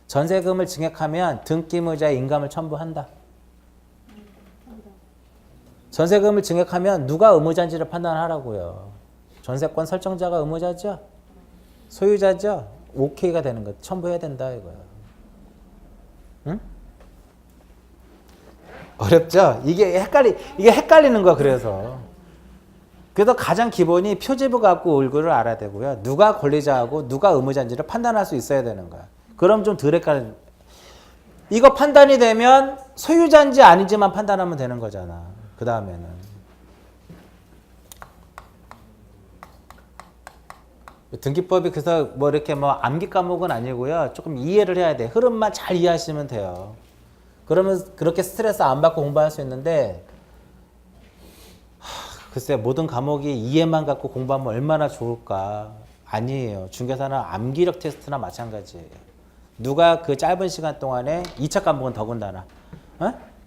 전세금을 증액하면 등기의무자의 인감을 첨부한다. 전세금을 증액하면 누가 의무자인지를 판단하라고요. 전세권 설정자가 의무자죠? 소유자죠? 오케이가 되는 거 첨부해야 된다 이거야. 응? 어렵죠? 이게 헷갈리는 거야. 그래서 가장 기본이 표제부 갖고 얼굴을 알아야 되고요. 누가 권리자하고 누가 의무자인지를 판단할 수 있어야 되는 거야. 그럼 좀 덜 헷갈려. 이거 판단이 되면 소유자인지 아닌지만 판단하면 되는 거잖아. 그 다음에는. 등기법이 그래서 뭐 이렇게 뭐 암기 과목은 아니고요. 조금 이해를 해야 돼. 흐름만 잘 이해하시면 돼요. 그러면 그렇게 스트레스 안 받고 공부할 수 있는데, 글쎄 모든 과목이 이해만 갖고 공부하면 얼마나 좋을까. 아니에요. 중개사나 암기력 테스트나 마찬가지예요. 누가 그 짧은 시간 동안에 2차 과목은 더군다나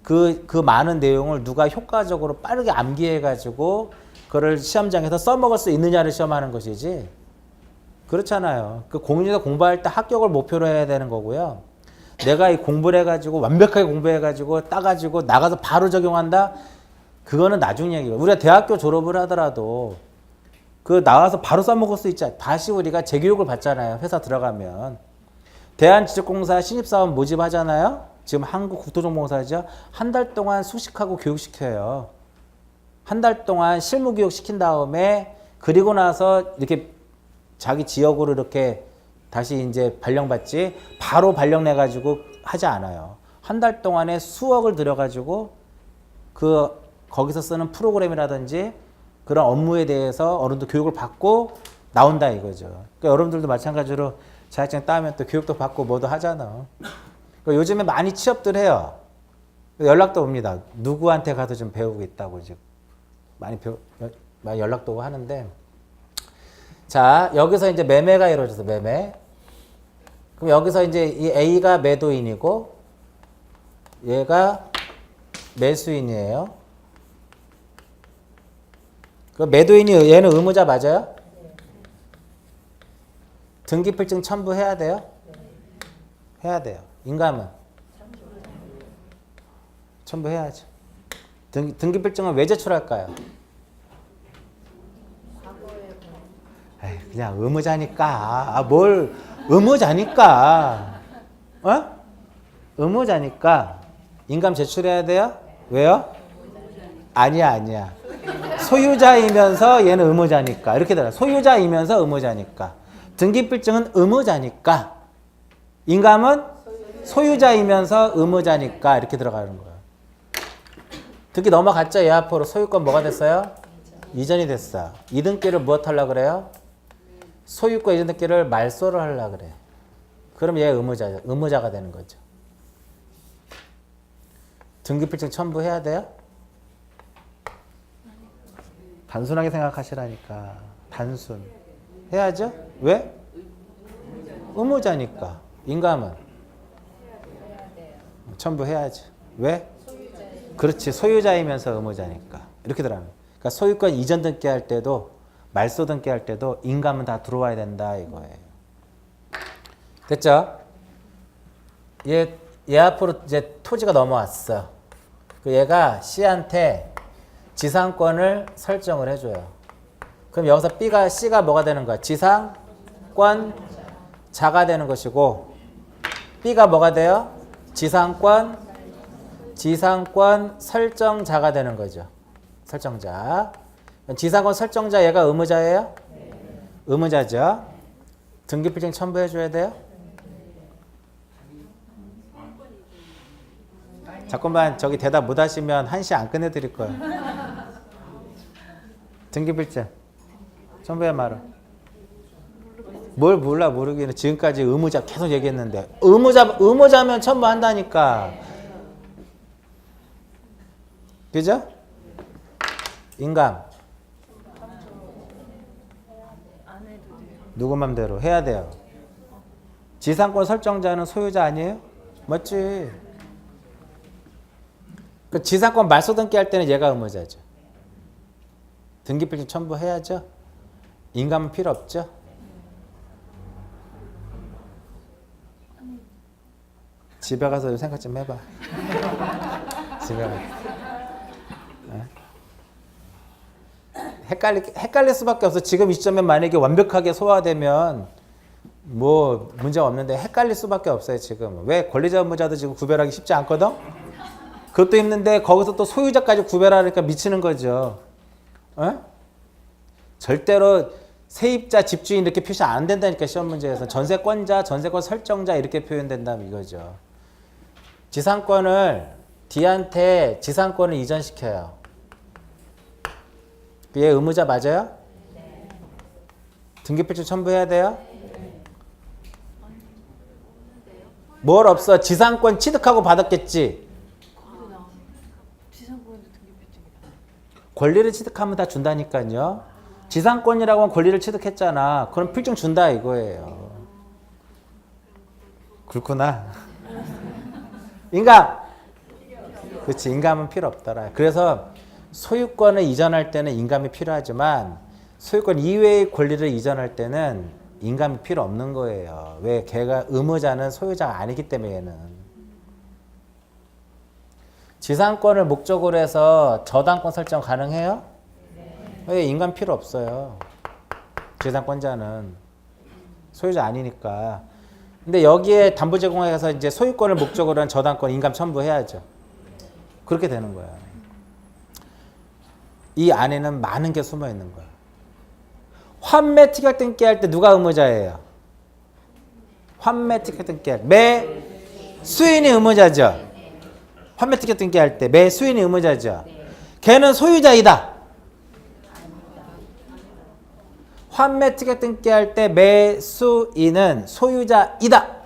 그 많은 내용을 누가 효과적으로 빠르게 암기해가지고 그걸 시험장에서 써먹을 수 있느냐를 시험하는 것이지. 그렇잖아요. 그 공인에서 공부할 때 합격을 목표로 해야 되는 거고요. 내가 이 공부를 해가지고 완벽하게 공부해가지고 따가지고 나가서 바로 적용한다? 그거는 나중 얘기예요. 우리가 대학교 졸업을 하더라도 그 나와서 바로 써먹을 수 있지. 다시 우리가 재교육을 받잖아요. 회사 들어가면. 대한지적공사 신입사원 모집하잖아요. 지금 한국국토정보공사죠. 한 달 동안 수식하고 교육시켜요. 한 달 동안 실무교육 시킨 다음에 그리고 나서 이렇게 자기 지역으로 이렇게 다시 이제 발령받지 바로 발령내가지고 하지 않아요. 한 달 동안에 수억을 들여가지고 거기서 쓰는 프로그램이라든지 그런 업무에 대해서 어른도 교육을 받고 나온다 이거죠. 그러니까 여러분들도 마찬가지로 자격증 따면 또 교육도 받고 뭐도 하잖아. 그러니까 요즘에 많이 취업들 해요. 연락도 옵니다. 누구한테 가서 좀 배우고 있다고 지금 많이 연락도 오고 하는데, 자 여기서 이제 매매가 이루어져서 매매. 그럼 여기서 이제 이 A가 매도인이고 얘가 매수인이에요. 그 매도인이 얘는 의무자 맞아요? 등기필증 첨부해야 돼요? 해야 돼요. 인감은? 첨부해야죠. 등기필증은 왜 제출할까요? 에이, 그냥 의무자니까. 뭘 의무자니까. 의무자니까 인감 제출해야 돼요? 왜요? 아니야. 소유자이면서 얘는 의무자니까. 이렇게 들어요. 소유자이면서 의무자니까. 등기필증은 의무자니까. 인감은 소유자이면서 의무자니까. 이렇게 들어가는 거예요. 등기 넘어갔죠? 얘 앞으로 소유권 뭐가 됐어요? 이전이 됐어. 이등기를 무엇 하려고 그래요? 소유권 이전 등기를 말소를 하려고 그래. 그럼 얘 의무자가 되는 거죠. 등기필증 첨부해야 돼요? 단순하게 생각하시라니까. 단순. 해야죠? 왜? 의무자니까. 인감은? 첨부해야지. 왜? 그렇지. 소유자이면서 의무자니까. 이렇게 들어가는. 그러니까 소유권 이전 등기할 때도 말소 등기할 때도 인감은 다 들어와야 된다 이거예요. 됐죠? 얘 앞으로 이제 토지가 넘어왔어. 그 얘가 C한테 지상권을 설정을 해줘요. 그럼 여기서 C가 뭐가 되는 거야? 지상권 자가 되는 것이고 B가 뭐가 돼요? 지상권 설정자가 되는 거죠. 설정자. 지상권 설정자 얘가 의무자예요? 의무자죠. 등기필증 첨부해줘야 돼요? 잠깐만 저기 대답 못하시면 1시 안 끝내드릴 거예요. 등기필증 첨부해 말아. 뭘 몰라 모르기는 지금까지 의무자 계속 얘기했는데 의무자면 첨부한다니까. 그죠? 인감 누구 맘대로 해야 돼요. 지상권 설정자는 소유자 아니에요? 맞지? 그 지상권 말소 등기할 때는 얘가 의무자죠. 등기필증 첨부해야죠. 인감은 필요 없죠. 집에 가서 생각 좀 해봐. 집에 가서. 헷갈릴 수밖에 없어. 지금 이 시점에 만약에 완벽하게 소화되면 뭐 문제가 없는데 헷갈릴 수밖에 없어요. 지금 왜 권리자 의무자도 지금 구별하기 쉽지 않거든. 그것도 힘든데 거기서 또 소유자까지 구별하니까 미치는 거죠. 어? 절대로 세입자, 집주인 이렇게 표시 안 된다니까 시험 문제에서. 전세권자, 전세권 설정자 이렇게 표현된다면 이거죠. 지상권을 D한테 지상권을 이전시켜요. 얘 의무자 맞아요? 등기필증 첨부해야 돼요? 뭘 없어? 지상권 취득하고 받았겠지? 권리를 취득하면 다 준다니까요. 지상권이라고 하면 권리를 취득했잖아. 그럼 필증 준다 이거예요. 그렇구나. 인감. 그렇지. 인감은 필요 없더라. 그래서 소유권을 이전할 때는 인감이 필요하지만 소유권 이외의 권리를 이전할 때는 인감이 필요 없는 거예요. 왜? 걔가 의무자는 소유자가 아니기 때문에 얘는. 지상권을 목적으로 해서 저당권 설정 가능해요? 왜? 인감 필요 없어요. 지상권자는 소유자 아니니까. 근데 여기에 담보 제공해서 이제 소유권을 목적으로 한 저당권 인감 첨부해야죠. 그렇게 되는 거야. 이 안에는 많은 게 숨어 있는 거야. 환매 티켓 등기할 때 누가 의무자예요? 환매 티켓 등기할 때 매수인이 의무자죠. 환매 티켓 등기할 때 매수인이 의무자죠. 걔는 소유자이다. 환매 티켓 등기할 때 매수인은 소유자이다.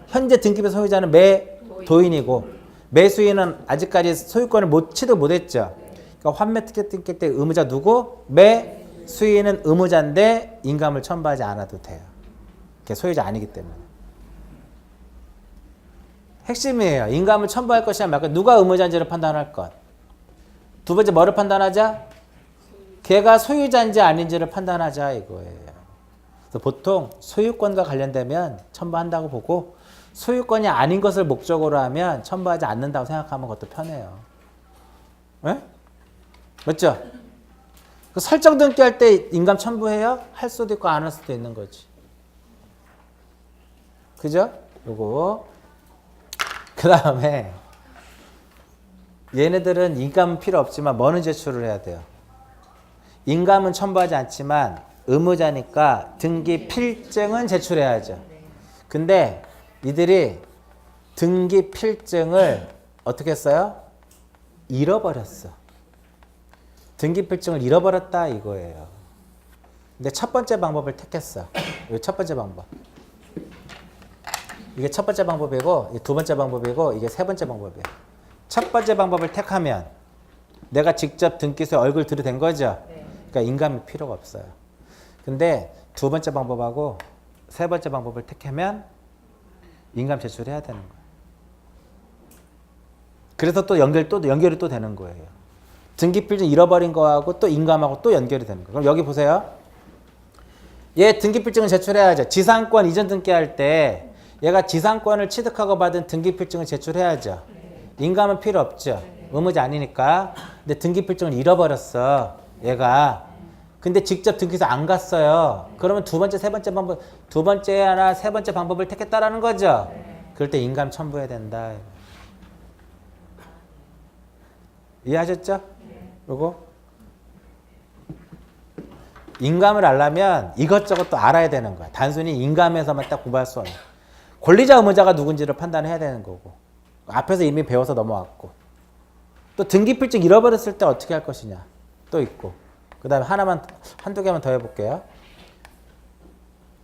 현재 등기부 소유자는 매도인이고 매수인은 아직까지 소유권을 취득 못했죠. 그러니까 환매 티켓 등기할 때 의무자 누구? 매수인은 의무자인데 인감을 첨부하지 않아도 돼요. 걔 소유자 아니기 때문에. 핵심이에요. 인감을 첨부할 것이냐 말까. 누가 의무자인지를 판단할 것. 두 번째 뭐를 판단하자? 걔가 소유자인지 아닌지를 판단하자 이거예요. 그래서 보통 소유권과 관련되면 첨부한다고 보고 소유권이 아닌 것을 목적으로 하면 첨부하지 않는다고 생각하면 그것도 편해요. 네? 맞죠? 그 설정 등기할 때 인감 첨부해요? 할 수도 있고 안 할 수도 있는 거지. 그죠? 요거. 그 다음에 얘네들은 인감은 필요 없지만 뭐는 제출을 해야 돼요? 인감은 첨부하지 않지만 의무자니까 등기 필증은 제출해야죠. 근데 이들이 등기 필증을 어떻게 했어요? 잃어버렸어. 등기 필증을 잃어버렸다 이거예요. 근데 첫 번째 방법을 택했어. 이게 첫 번째 방법. 이게 첫 번째 방법이고 이게 두 번째 방법이고 이게 세 번째 방법이에요. 첫 번째 방법을 택하면 내가 직접 등기소에 얼굴 들이댄 거죠. 그러니까 인감이 필요가 없어요. 근데 두 번째 방법하고 세 번째 방법을 택하면 인감 제출해야 되는 거예요. 그래서 또 연결이 또 되는 거예요. 등기필증 잃어버린 거하고 또 인감하고 또 연결이 되는 거예요. 그럼 여기 보세요. 얘 등기필증을 제출해야죠. 지상권 이전 등기할 때 얘가 지상권을 취득하고 받은 등기필증을 제출해야죠. 인감은 필요 없죠. 의무자 아니니까. 근데 등기필증을 잃어버렸어. 얘가. 근데 직접 등기소 안 갔어요. 그러면 두 번째, 세 번째 방법, 두 번째 하나, 세 번째 방법을 택했다라는 거죠. 그럴 때 인감 첨부해야 된다. 이해하셨죠? 요거? 인감을 알려면 이것저것 또 알아야 되는 거야. 단순히 인감에서만 딱 공부할 수 없는. 권리자 의무자가 누군지를 판단해야 되는 거고. 앞에서 이미 배워서 넘어왔고. 또 등기필증 잃어버렸을 때 어떻게 할 것이냐. 또 있고. 그 다음에 한두 개만 더 해볼게요.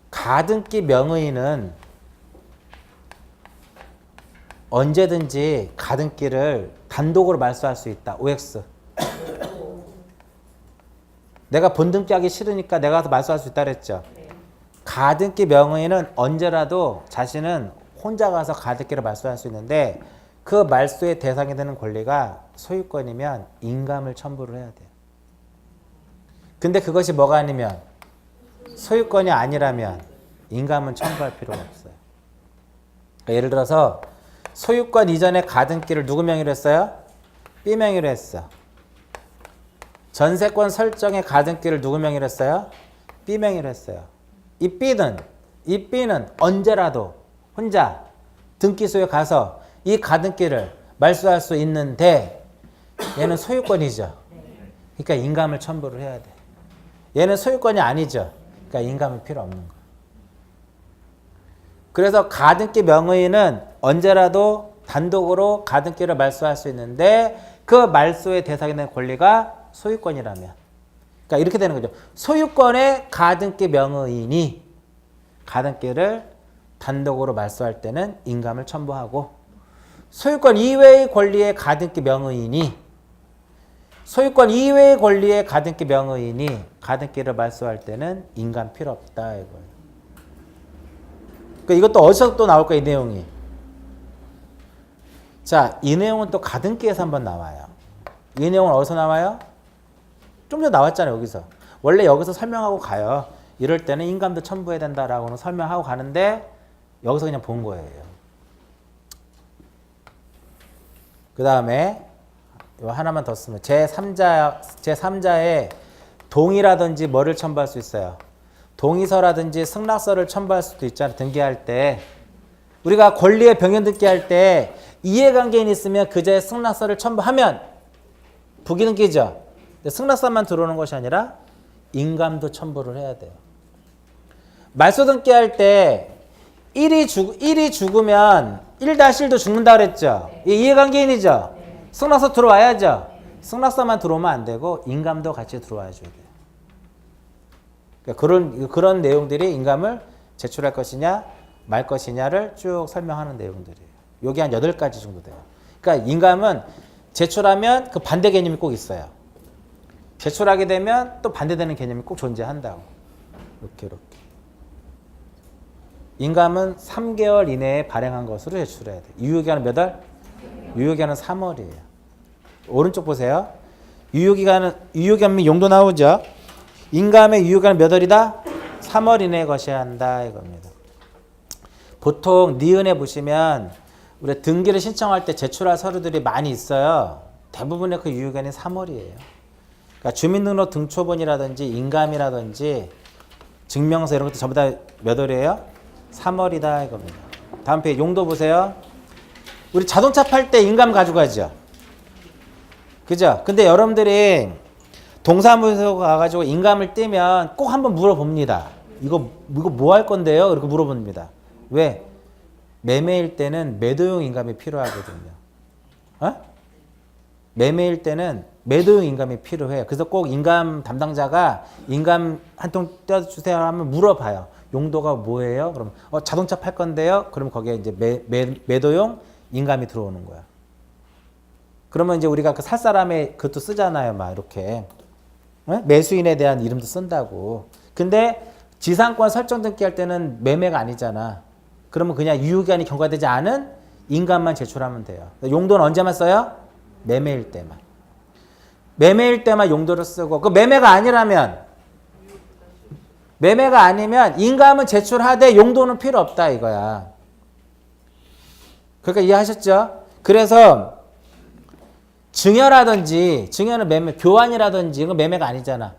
가등기 명의인은 언제든지 가등기를 단독으로 말소할 수 있다. OX. 내가 본등기하기 싫으니까 내가 가서 말소할 수 있다 그랬죠. 가등기 명의인은 언제라도 자신은 혼자 가서 가등기를 말소할 수 있는데 그 말소의 대상이 되는 권리가 소유권이면 인감을 첨부를 해야 돼요. 근데 그것이 뭐가 아니면 소유권이 아니라면 인감은 첨부할 필요가 없어요. 그러니까 예를 들어서 소유권 이전에 가등기를 누구 명의로 했어요? B 명의로 했어. 전세권 설정의 가등기를 누구 명의로 했어요? B 명의로 했어요. 이 B는 언제라도 혼자 등기소에 가서 이 가등기를 말소할 수 있는데 얘는 소유권이죠. 그러니까 인감을 첨부를 해야 돼. 얘는 소유권이 아니죠. 그러니까 인감은 필요 없는 거야. 그래서 가등기 명의인은 언제라도 단독으로 가등기를 말소할 수 있는데 그 말소의 대상이 되는 권리가 소유권이라면. 그러니까 이렇게 되는 거죠. 소유권의 가등기 명의인이 가등기를 단독으로 말소할 때는 인감을 첨부하고 소유권 이외의 권리의 가등기 명의인이 소유권 이외의 권리의 가등기 명의인이 가등기를 말소할 때는 인감 필요 없다 이거예요. 그러니까 이것도 어디서 또 나올 거야 이 내용이. 자, 이 내용은 또 가등기에서 한번 나와요. 이 내용은 어디서 나와요? 좀 전에 나왔잖아요 여기서. 원래 여기서 설명하고 가요. 이럴 때는 인감도 첨부해야 된다라고는 설명하고 가는데 여기서 그냥 본 거예요. 그 다음에 이거 하나만 더 쓰면 제3자의 동의라든지 뭐를 첨부할 수 있어요? 동의서라든지 승낙서를 첨부할 수도 있잖아요. 등기할 때. 우리가 권리의 병현 등기할 때 이해관계인 있으면 그자의 승낙서를 첨부하면 부기등기죠. 승낙서만 들어오는 것이 아니라 인감도 첨부를 해야 돼요. 말소 등기할 때 1이 죽으면 1-1도 죽는다 그랬죠. 이해관계인이죠. 승낙서 들어와야죠. 승낙서만 들어오면 안 되고 인감도 같이 들어와 줘야 돼요. 그러니까 그런 내용들이 인감을 제출할 것이냐 말 것이냐를 쭉 설명하는 내용들이에요. 여기 한 8가지 정도 돼요. 그러니까 인감은 제출하면 그 반대 개념이 꼭 있어요. 제출하게 되면 또 반대되는 개념이 꼭 존재한다고. 이렇게. 인감은 3개월 이내에 발행한 것으로 제출해야 돼요. 유효기간은 몇 월? 유효기간은 3월이에요. 오른쪽 보세요. 유효기간 용도 나오죠. 인감의 유효기간은 몇 월이다? 3월 이내에 거셔야 한다 이겁니다. 보통 니은에 보시면 우리 등기를 신청할 때 제출할 서류들이 많이 있어요. 대부분의 그 유효기간이 3월이에요. 그러니까 주민등록 등초본이라든지 인감이라든지 증명서 이런 것도 전부 다 몇 월이에요? 3월이다 이겁니다. 다음 페이지 용도 보세요. 우리 자동차 팔 때 인감 가져가죠. 그죠? 근데 여러분들이 동사무소 가가지고 인감을 떼면 꼭 한번 물어봅니다. 이거 뭐 할 건데요? 이렇게 물어봅니다. 왜? 매매일 때는 매도용 인감이 필요하거든요. 어? 매매일 때는 매도용 인감이 필요해요. 그래서 꼭 인감 담당자가 인감 한 통 떼어주세요 하면 물어봐요. 용도가 뭐예요? 그럼 자동차 팔 건데요. 그럼 거기에 이제 매도용 인감이 들어오는 거야. 그러면 이제 우리가 그 살 사람의 그것도 쓰잖아요. 막 이렇게 매수인에 대한 이름도 쓴다고. 근데 지상권 설정 등기할 때는 매매가 아니잖아. 그러면 그냥 유효기한이 경과되지 않은 인감만 제출하면 돼요. 용도는 언제만 써요? 매매일 때만. 매매일 때만 용도를 쓰고, 그 매매가 아니라면, 매매가 아니면 인감은 제출하되 용도는 필요 없다 이거야. 그러니까 이해하셨죠? 그래서 증여라든지, 증여는 매매, 교환이라든지 이건 매매가 아니잖아.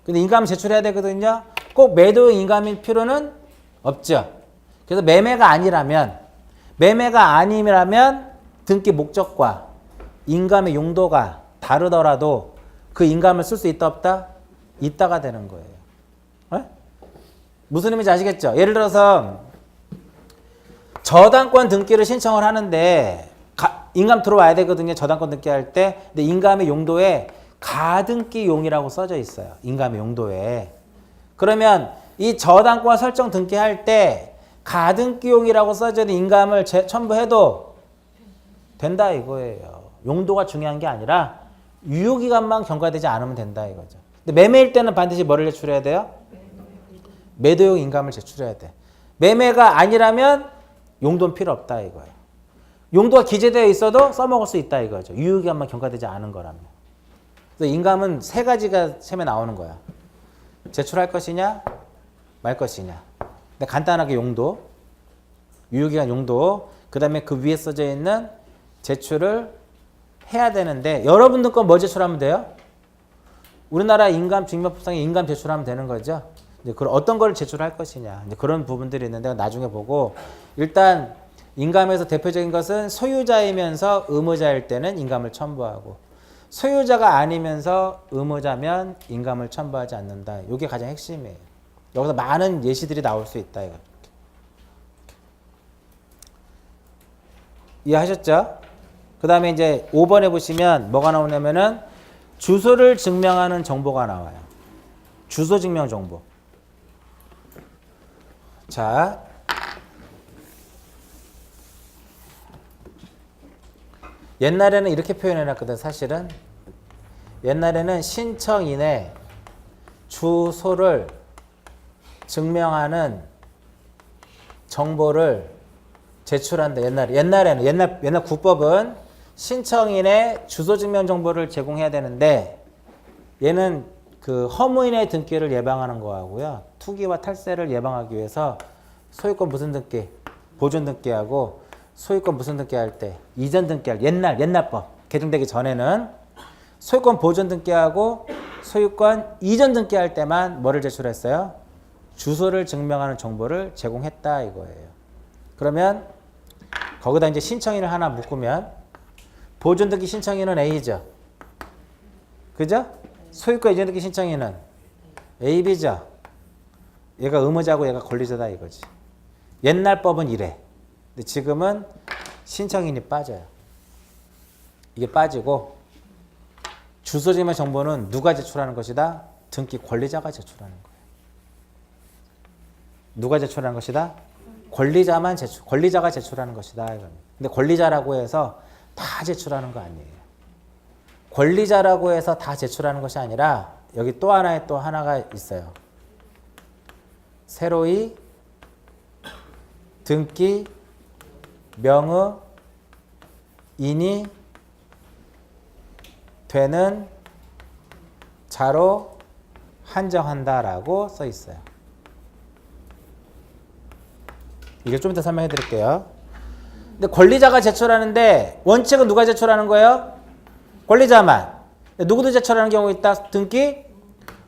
근데 인감을 제출해야 되거든요. 꼭 매도용 인감일 필요는 없죠. 그래서 매매가 아니라면 등기 목적과 인감의 용도가 다르더라도 그 인감을 쓸 수 있다 없다? 있다가 되는 거예요. 에? 무슨 의미인지 아시겠죠? 예를 들어서 저당권 등기를 신청을 하는데 인감 들어와야 되거든요. 저당권 등기할 때. 근데 인감의 용도에 가등기용이라고 써져 있어요. 인감의 용도에. 그러면 이 저당권 설정 등기할 때 가등기용이라고 써져 있는 인감을 첨부해도 된다 이거예요. 용도가 중요한 게 아니라 유효기간만 경과되지 않으면 된다 이거죠. 근데 매매일 때는 반드시 뭐를 제출해야 돼요? 매도용 인감을 제출해야 돼. 매매가 아니라면 용도는 필요 없다 이거예요. 용도가 기재되어 있어도 써먹을 수 있다 이거죠. 유효기간만 경과되지 않은 거라면. 그래서 인감은 세 가지가 처음에 나오는 거야. 제출할 것이냐 말 것이냐. 근데 간단하게 용도, 유효기간 용도, 그 다음에 그 위에 써져 있는 제출을 해야 되는데 여러분들 건 뭐 제출하면 돼요? 우리나라 인감증명법상에 인감 제출하면 되는 거죠. 이제 그런 어떤 걸 제출할 것이냐. 이제 그런 부분들이 있는데 나중에 보고 일단 인감에서 대표적인 것은 소유자이면서 의무자일 때는 인감을 첨부하고 소유자가 아니면서 의무자면 인감을 첨부하지 않는다. 이게 가장 핵심이에요. 여기서 많은 예시들이 나올 수 있다. 이거. 이해하셨죠? 그 다음에 이제 5번에 보시면 뭐가 나오냐면은 주소를 증명하는 정보가 나와요. 주소 증명 정보. 자. 옛날에는 이렇게 표현해놨거든, 사실은. 옛날에는 신청인의 주소를 증명하는 정보를 제출한다. 옛날 국법은 신청인의 주소 증명 정보를 제공해야 되는데 얘는 그 허무인의 등기를 예방하는 거하고요. 투기와 탈세를 예방하기 위해서 소유권 무슨 등기, 보존 등기하고 소유권 무슨 등기할 때 이전 등기할 옛날 법 개정되기 전에는 소유권 보존 등기하고 소유권 이전 등기할 때만 뭐를 제출했어요? 주소를 증명하는 정보를 제공했다 이거예요. 그러면 거기다 이제 신청인을 하나 묶으면 보존 등기 신청인은 A죠. 그죠? 소유권 이전 등기 신청인은 A, B죠. 얘가 의무자고 얘가 권리자다 이거지. 옛날 법은 이래. 근데 지금은 신청인이 빠져요. 이게 빠지고 주소 증명 정보는 누가 제출하는 것이다? 등기 권리자가 제출하는 거예요. 누가 제출하는 것이다? 권리자가 제출하는 것이다. 근데 권리자라고 해서 다 제출하는 거 아니에요. 권리자라고 해서 다 제출하는 것이 아니라 여기 또 하나가 있어요. 새로이 등기 명의인이 되는 자로 한정한다라고 써 있어요. 이걸 좀 이따 설명해 드릴게요. 근데 권리자가 제출하는데 원칙은 누가 제출하는 거예요? 권리자만. 누구도 제출하는 경우 있다. 등기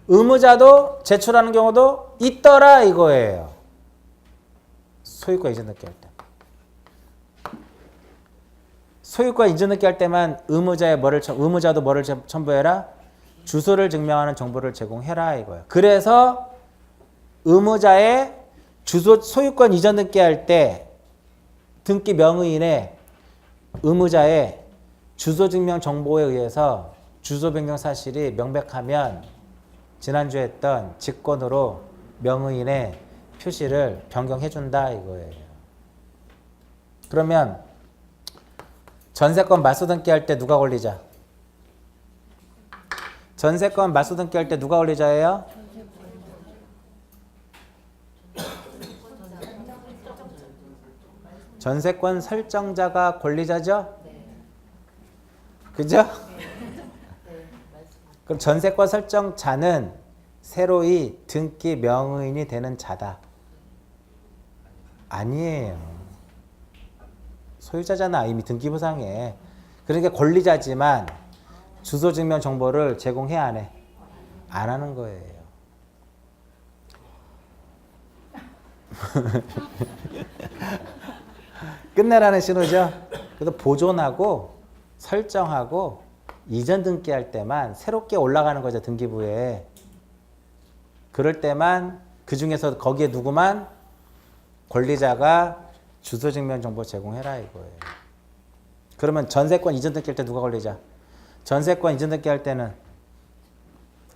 의무자도 제출하는 경우도 있더라 이거예요. 소유권 이전 등기 할 때. 소유권 이전 등기 할 때만 의무자도 뭐를 첨부해라? 주소를 증명하는 정보를 제공해라 이거예요. 그래서 의무자의 주소 소유권 이전 등기할 때 등기 명의인의 의무자의 주소 증명 정보에 의해서 주소 변경 사실이 명백하면 지난주에 했던 직권으로 명의인의 표시를 변경해 준다 이거예요. 그러면 전세권 말소 등기할 때 누가 권리자? 전세권 말소 등기할 때 누가 권리자예요? 전세권 설정자가 권리자죠? 그죠? 그럼 전세권 설정자는 새로이 등기 명의인이 되는 자다. 아니에요. 소유자잖아. 이미 등기부상에. 그러니까 권리자지만 주소 증명 정보를 제공해 안 해? 안 하는 거예요. 끝내라는 신호죠. 그래서 보존하고 설정하고 이전 등기할 때만 새롭게 올라가는 거죠. 등기부에. 그럴 때만 그 중에서 거기에 누구만 권리자가 주소 증명 정보 제공해라 이거예요. 그러면 전세권 이전 등기할 때 누가 권리자? 전세권 이전 등기할 때는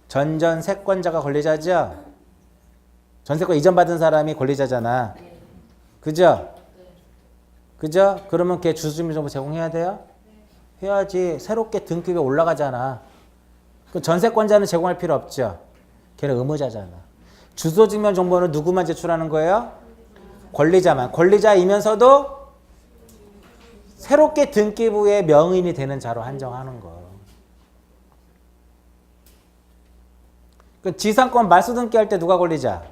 전전세권자가 권리자죠? 전세권 이전 받은 사람이 권리자잖아. 그죠? 그죠? 그러면 걔 주소 증명 정보 제공해야 돼요? 해야지. 새롭게 등기부에 올라가잖아. 그 전세권자는 제공할 필요 없죠. 걔는 의무자잖아. 주소 증명 정보는 누구만 제출하는 거예요? 권리자만. 권리자이면서도 새롭게 등기부의 명의인이 되는 자로 한정하는 거. 그 지상권 말소 등기할 때 누가 권리자?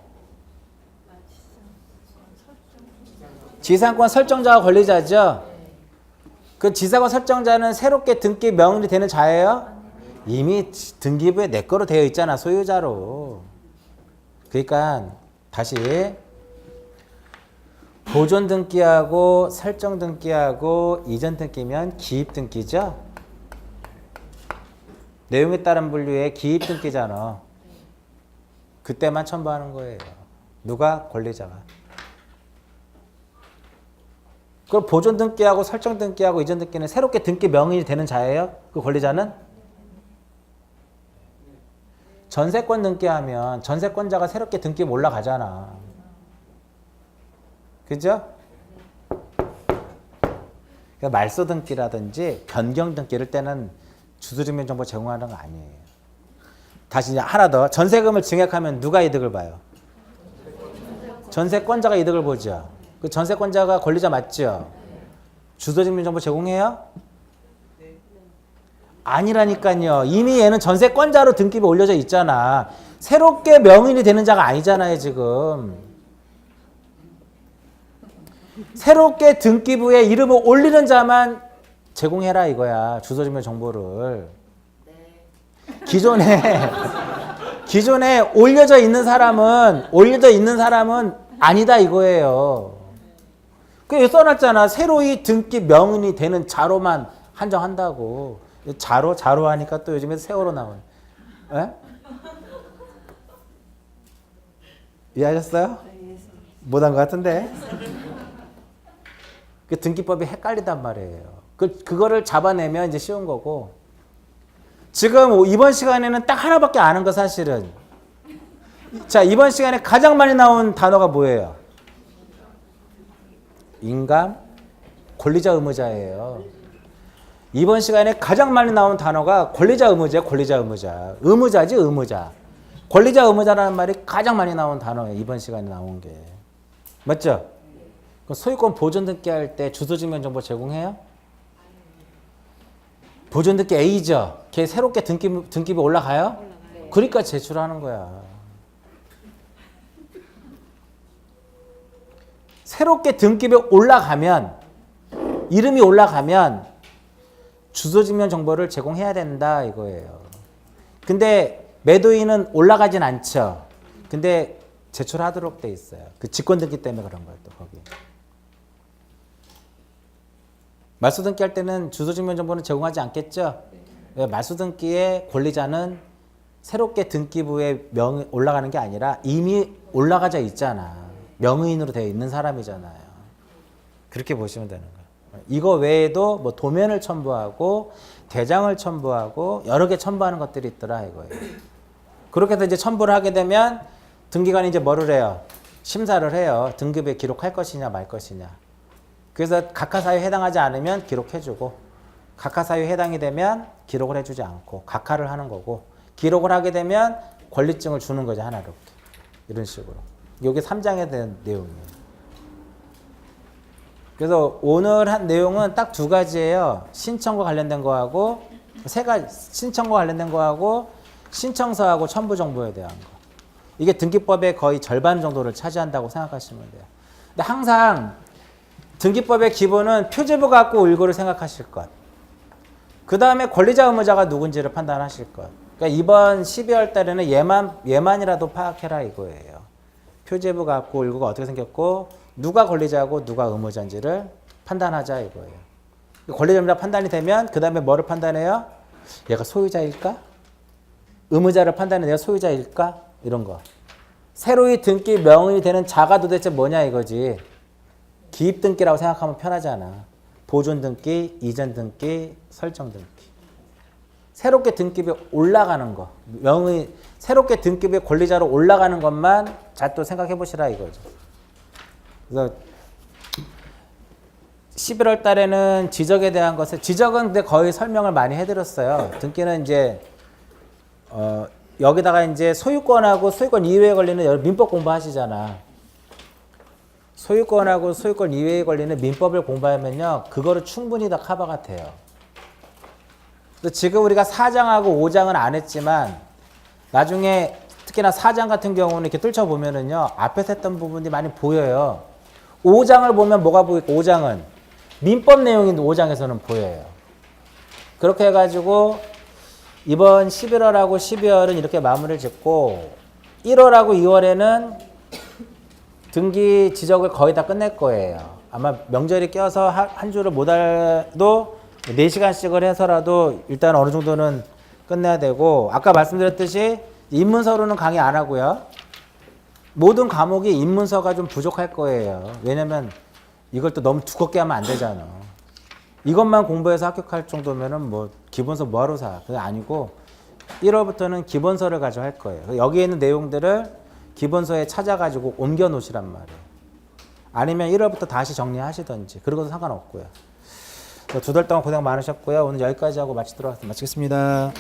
지상권 설정자가 권리자죠? 그 지상권 설정자는 새롭게 등기 명의인이 되는 자예요? 이미 등기부에 내 거로 되어 있잖아. 소유자로. 그러니까 다시 보존 등기하고 설정 등기하고 이전 등기면 기입 등기죠? 내용에 따른 분류의 기입 등기잖아. 그때만 첨부하는 거예요. 누가? 권리자가. 그럼 보존 등기하고 설정 등기하고 이전 등기는 새롭게 등기 명의인이 되는 자예요? 그 권리자는? 전세권 등기하면 전세권자가 새롭게 등기 올라가잖아. 그죠? 그러니까 말소 등기라든지 변경 등기를 때는 주소증명 정보 제공하는 거 아니에요. 다시 이제 하나 더. 전세금을 증액하면 누가 이득을 봐요? 전세권자가 이득을 보죠. 그 전세권자가 권리자 맞죠? 주소증명 정보 제공해요? 아니라니까요. 이미 얘는 전세권자로 등기부에 올려져 있잖아. 새롭게 명의인이 되는 자가 아니잖아요, 지금. 새롭게 등기부에 이름을 올리는 자만 제공해라 이거야. 주소증명 정보를. 기존에 올려져 있는 사람은 아니다 이거예요. 그게 써놨잖아. 새로이 등기 명의인이 되는 자로만 한정한다고. 자로 하니까 또 요즘에 세월호 나오네. 에? 이해하셨어요? 못한 것 같은데. 그 등기법이 헷갈리단 말이에요. 그거를 잡아내면 이제 쉬운 거고. 지금 이번 시간에는 딱 하나밖에 안 한 거 사실은. 자, 이번 시간에 가장 많이 나온 단어가 뭐예요? 인감, 권리자, 의무자예요. 이번 시간에 가장 많이 나온 단어가 권리자, 의무자예요. 권리자, 의무자. 의무자지, 의무자. 권리자, 의무자라는 말이 가장 많이 나온 단어예요. 이번 시간에 나온 게. 맞죠? 소유권 보존 등기할 때 주소증명 정보 제공해요? 보존 등기 A죠? 걔 새롭게 등기부 올라가요? 그러니까 제출하는 거야. 새롭게 등기부에 올라가면, 이름이 올라가면 주소증명 정보를 제공해야 된다 이거예요. 근데 매도인은 올라가진 않죠. 근데 제출하도록 돼 있어요. 그 직권 등기 때문에 그런 거예요. 또 거기. 말소 등기할 때는 주소증명 정보는 제공하지 않겠죠. 말소 등기의 권리자는 새롭게 등기부에 명 올라가는 게 아니라 이미 올라가져 있잖아. 명의인으로 되어 있는 사람이잖아요. 그렇게 보시면 되는 거예요. 이거 외에도 뭐 도면을 첨부하고 대장을 첨부하고 여러 개 첨부하는 것들이 있더라 이거예요. 그렇게 해서 이제 첨부를 하게 되면 등기관이 이제 뭐를 해요? 심사를 해요. 등급에 기록할 것이냐 말 것이냐. 그래서 각하사유에 해당하지 않으면 기록해주고 각하사유에 해당이 되면 기록을 해주지 않고 각하를 하는 거고 기록을 하게 되면 권리증을 주는 거죠. 하나로 이렇게. 이런 식으로. 이게 3장에 대한 내용이에요. 그래서 오늘 한 내용은 딱 두 가지예요. 신청과 관련된 거하고 세 가지. 신청과 관련된 거하고 신청서하고 첨부 정보에 대한 거. 이게 등기법의 거의 절반 정도를 차지한다고 생각하시면 돼요. 근데 항상 등기법의 기본은 표제부 갖고 울고를 생각하실 것. 그 다음에 권리자 의무자가 누군지를 판단하실 것. 그러니까 이번 12월 달에는 얘만이라도 파악해라 이거예요. 표제부 갖고 울고가 어떻게 생겼고 누가 권리자고 누가 의무자인지를 판단하자 이거예요. 권리자 의무자 판단이 되면 그 다음에 뭐를 판단해요? 얘가 소유자일까? 의무자를 판단해 내가 소유자일까? 이런 거. 새로이 등기 명의이 되는 자가 도대체 뭐냐 이거지. 기입 등기라고 생각하면 편하잖아. 보존 등기, 이전 등기, 설정 등기. 새롭게 등기부에 올라가는 거. 명의 새롭게 등기부에 권리자로 올라가는 것만 잘 또 생각해 보시라 이거죠. 그래서 11월 달에는 지적에 대한 것을 지적은 근데 거의 설명을 많이 해드렸어요. 등기는 이제 여기다가 이제 소유권하고 소유권 이외에 걸리는 민법 공부하시잖아. 소유권하고 소유권 이외에 걸리는 민법을 공부하면요, 그거를 충분히 다 커버가 돼요. 지금 우리가 4장하고 5장은 안 했지만 나중에 특히나 4장 같은 경우는 이렇게 뚫쳐보면은요, 앞에서 했던 부분이 많이 보여요. 5장을 보면 뭐가 보일까? 5장은 민법 내용이 5장에서는 보여요. 그렇게 해가지고 이번 11월하고 12월은 이렇게 마무리를 짓고 1월하고 2월에는 등기 지적을 거의 다 끝낼 거예요. 아마 명절이 껴서 한 주를 못 해도 4시간씩을 해서라도 일단 어느 정도는 끝내야 되고 아까 말씀드렸듯이 입문서로는 강의 안 하고요. 모든 과목이 입문서가 좀 부족할 거예요. 왜냐면 이걸 또 너무 두껍게 하면 안 되잖아. 이것만 공부해서 합격할 정도면은 뭐 기본서 뭐하러 사? 그게 아니고 1월부터는 기본서를 가지고 할 거예요. 여기에 있는 내용들을 기본서에 찾아가지고 옮겨 놓으시란 말이에요. 아니면 1월부터 다시 정리하시던지 그러고도 상관없고요. 2달 동안 고생 많으셨고요. 오늘 여기까지 하고 마치겠습니다.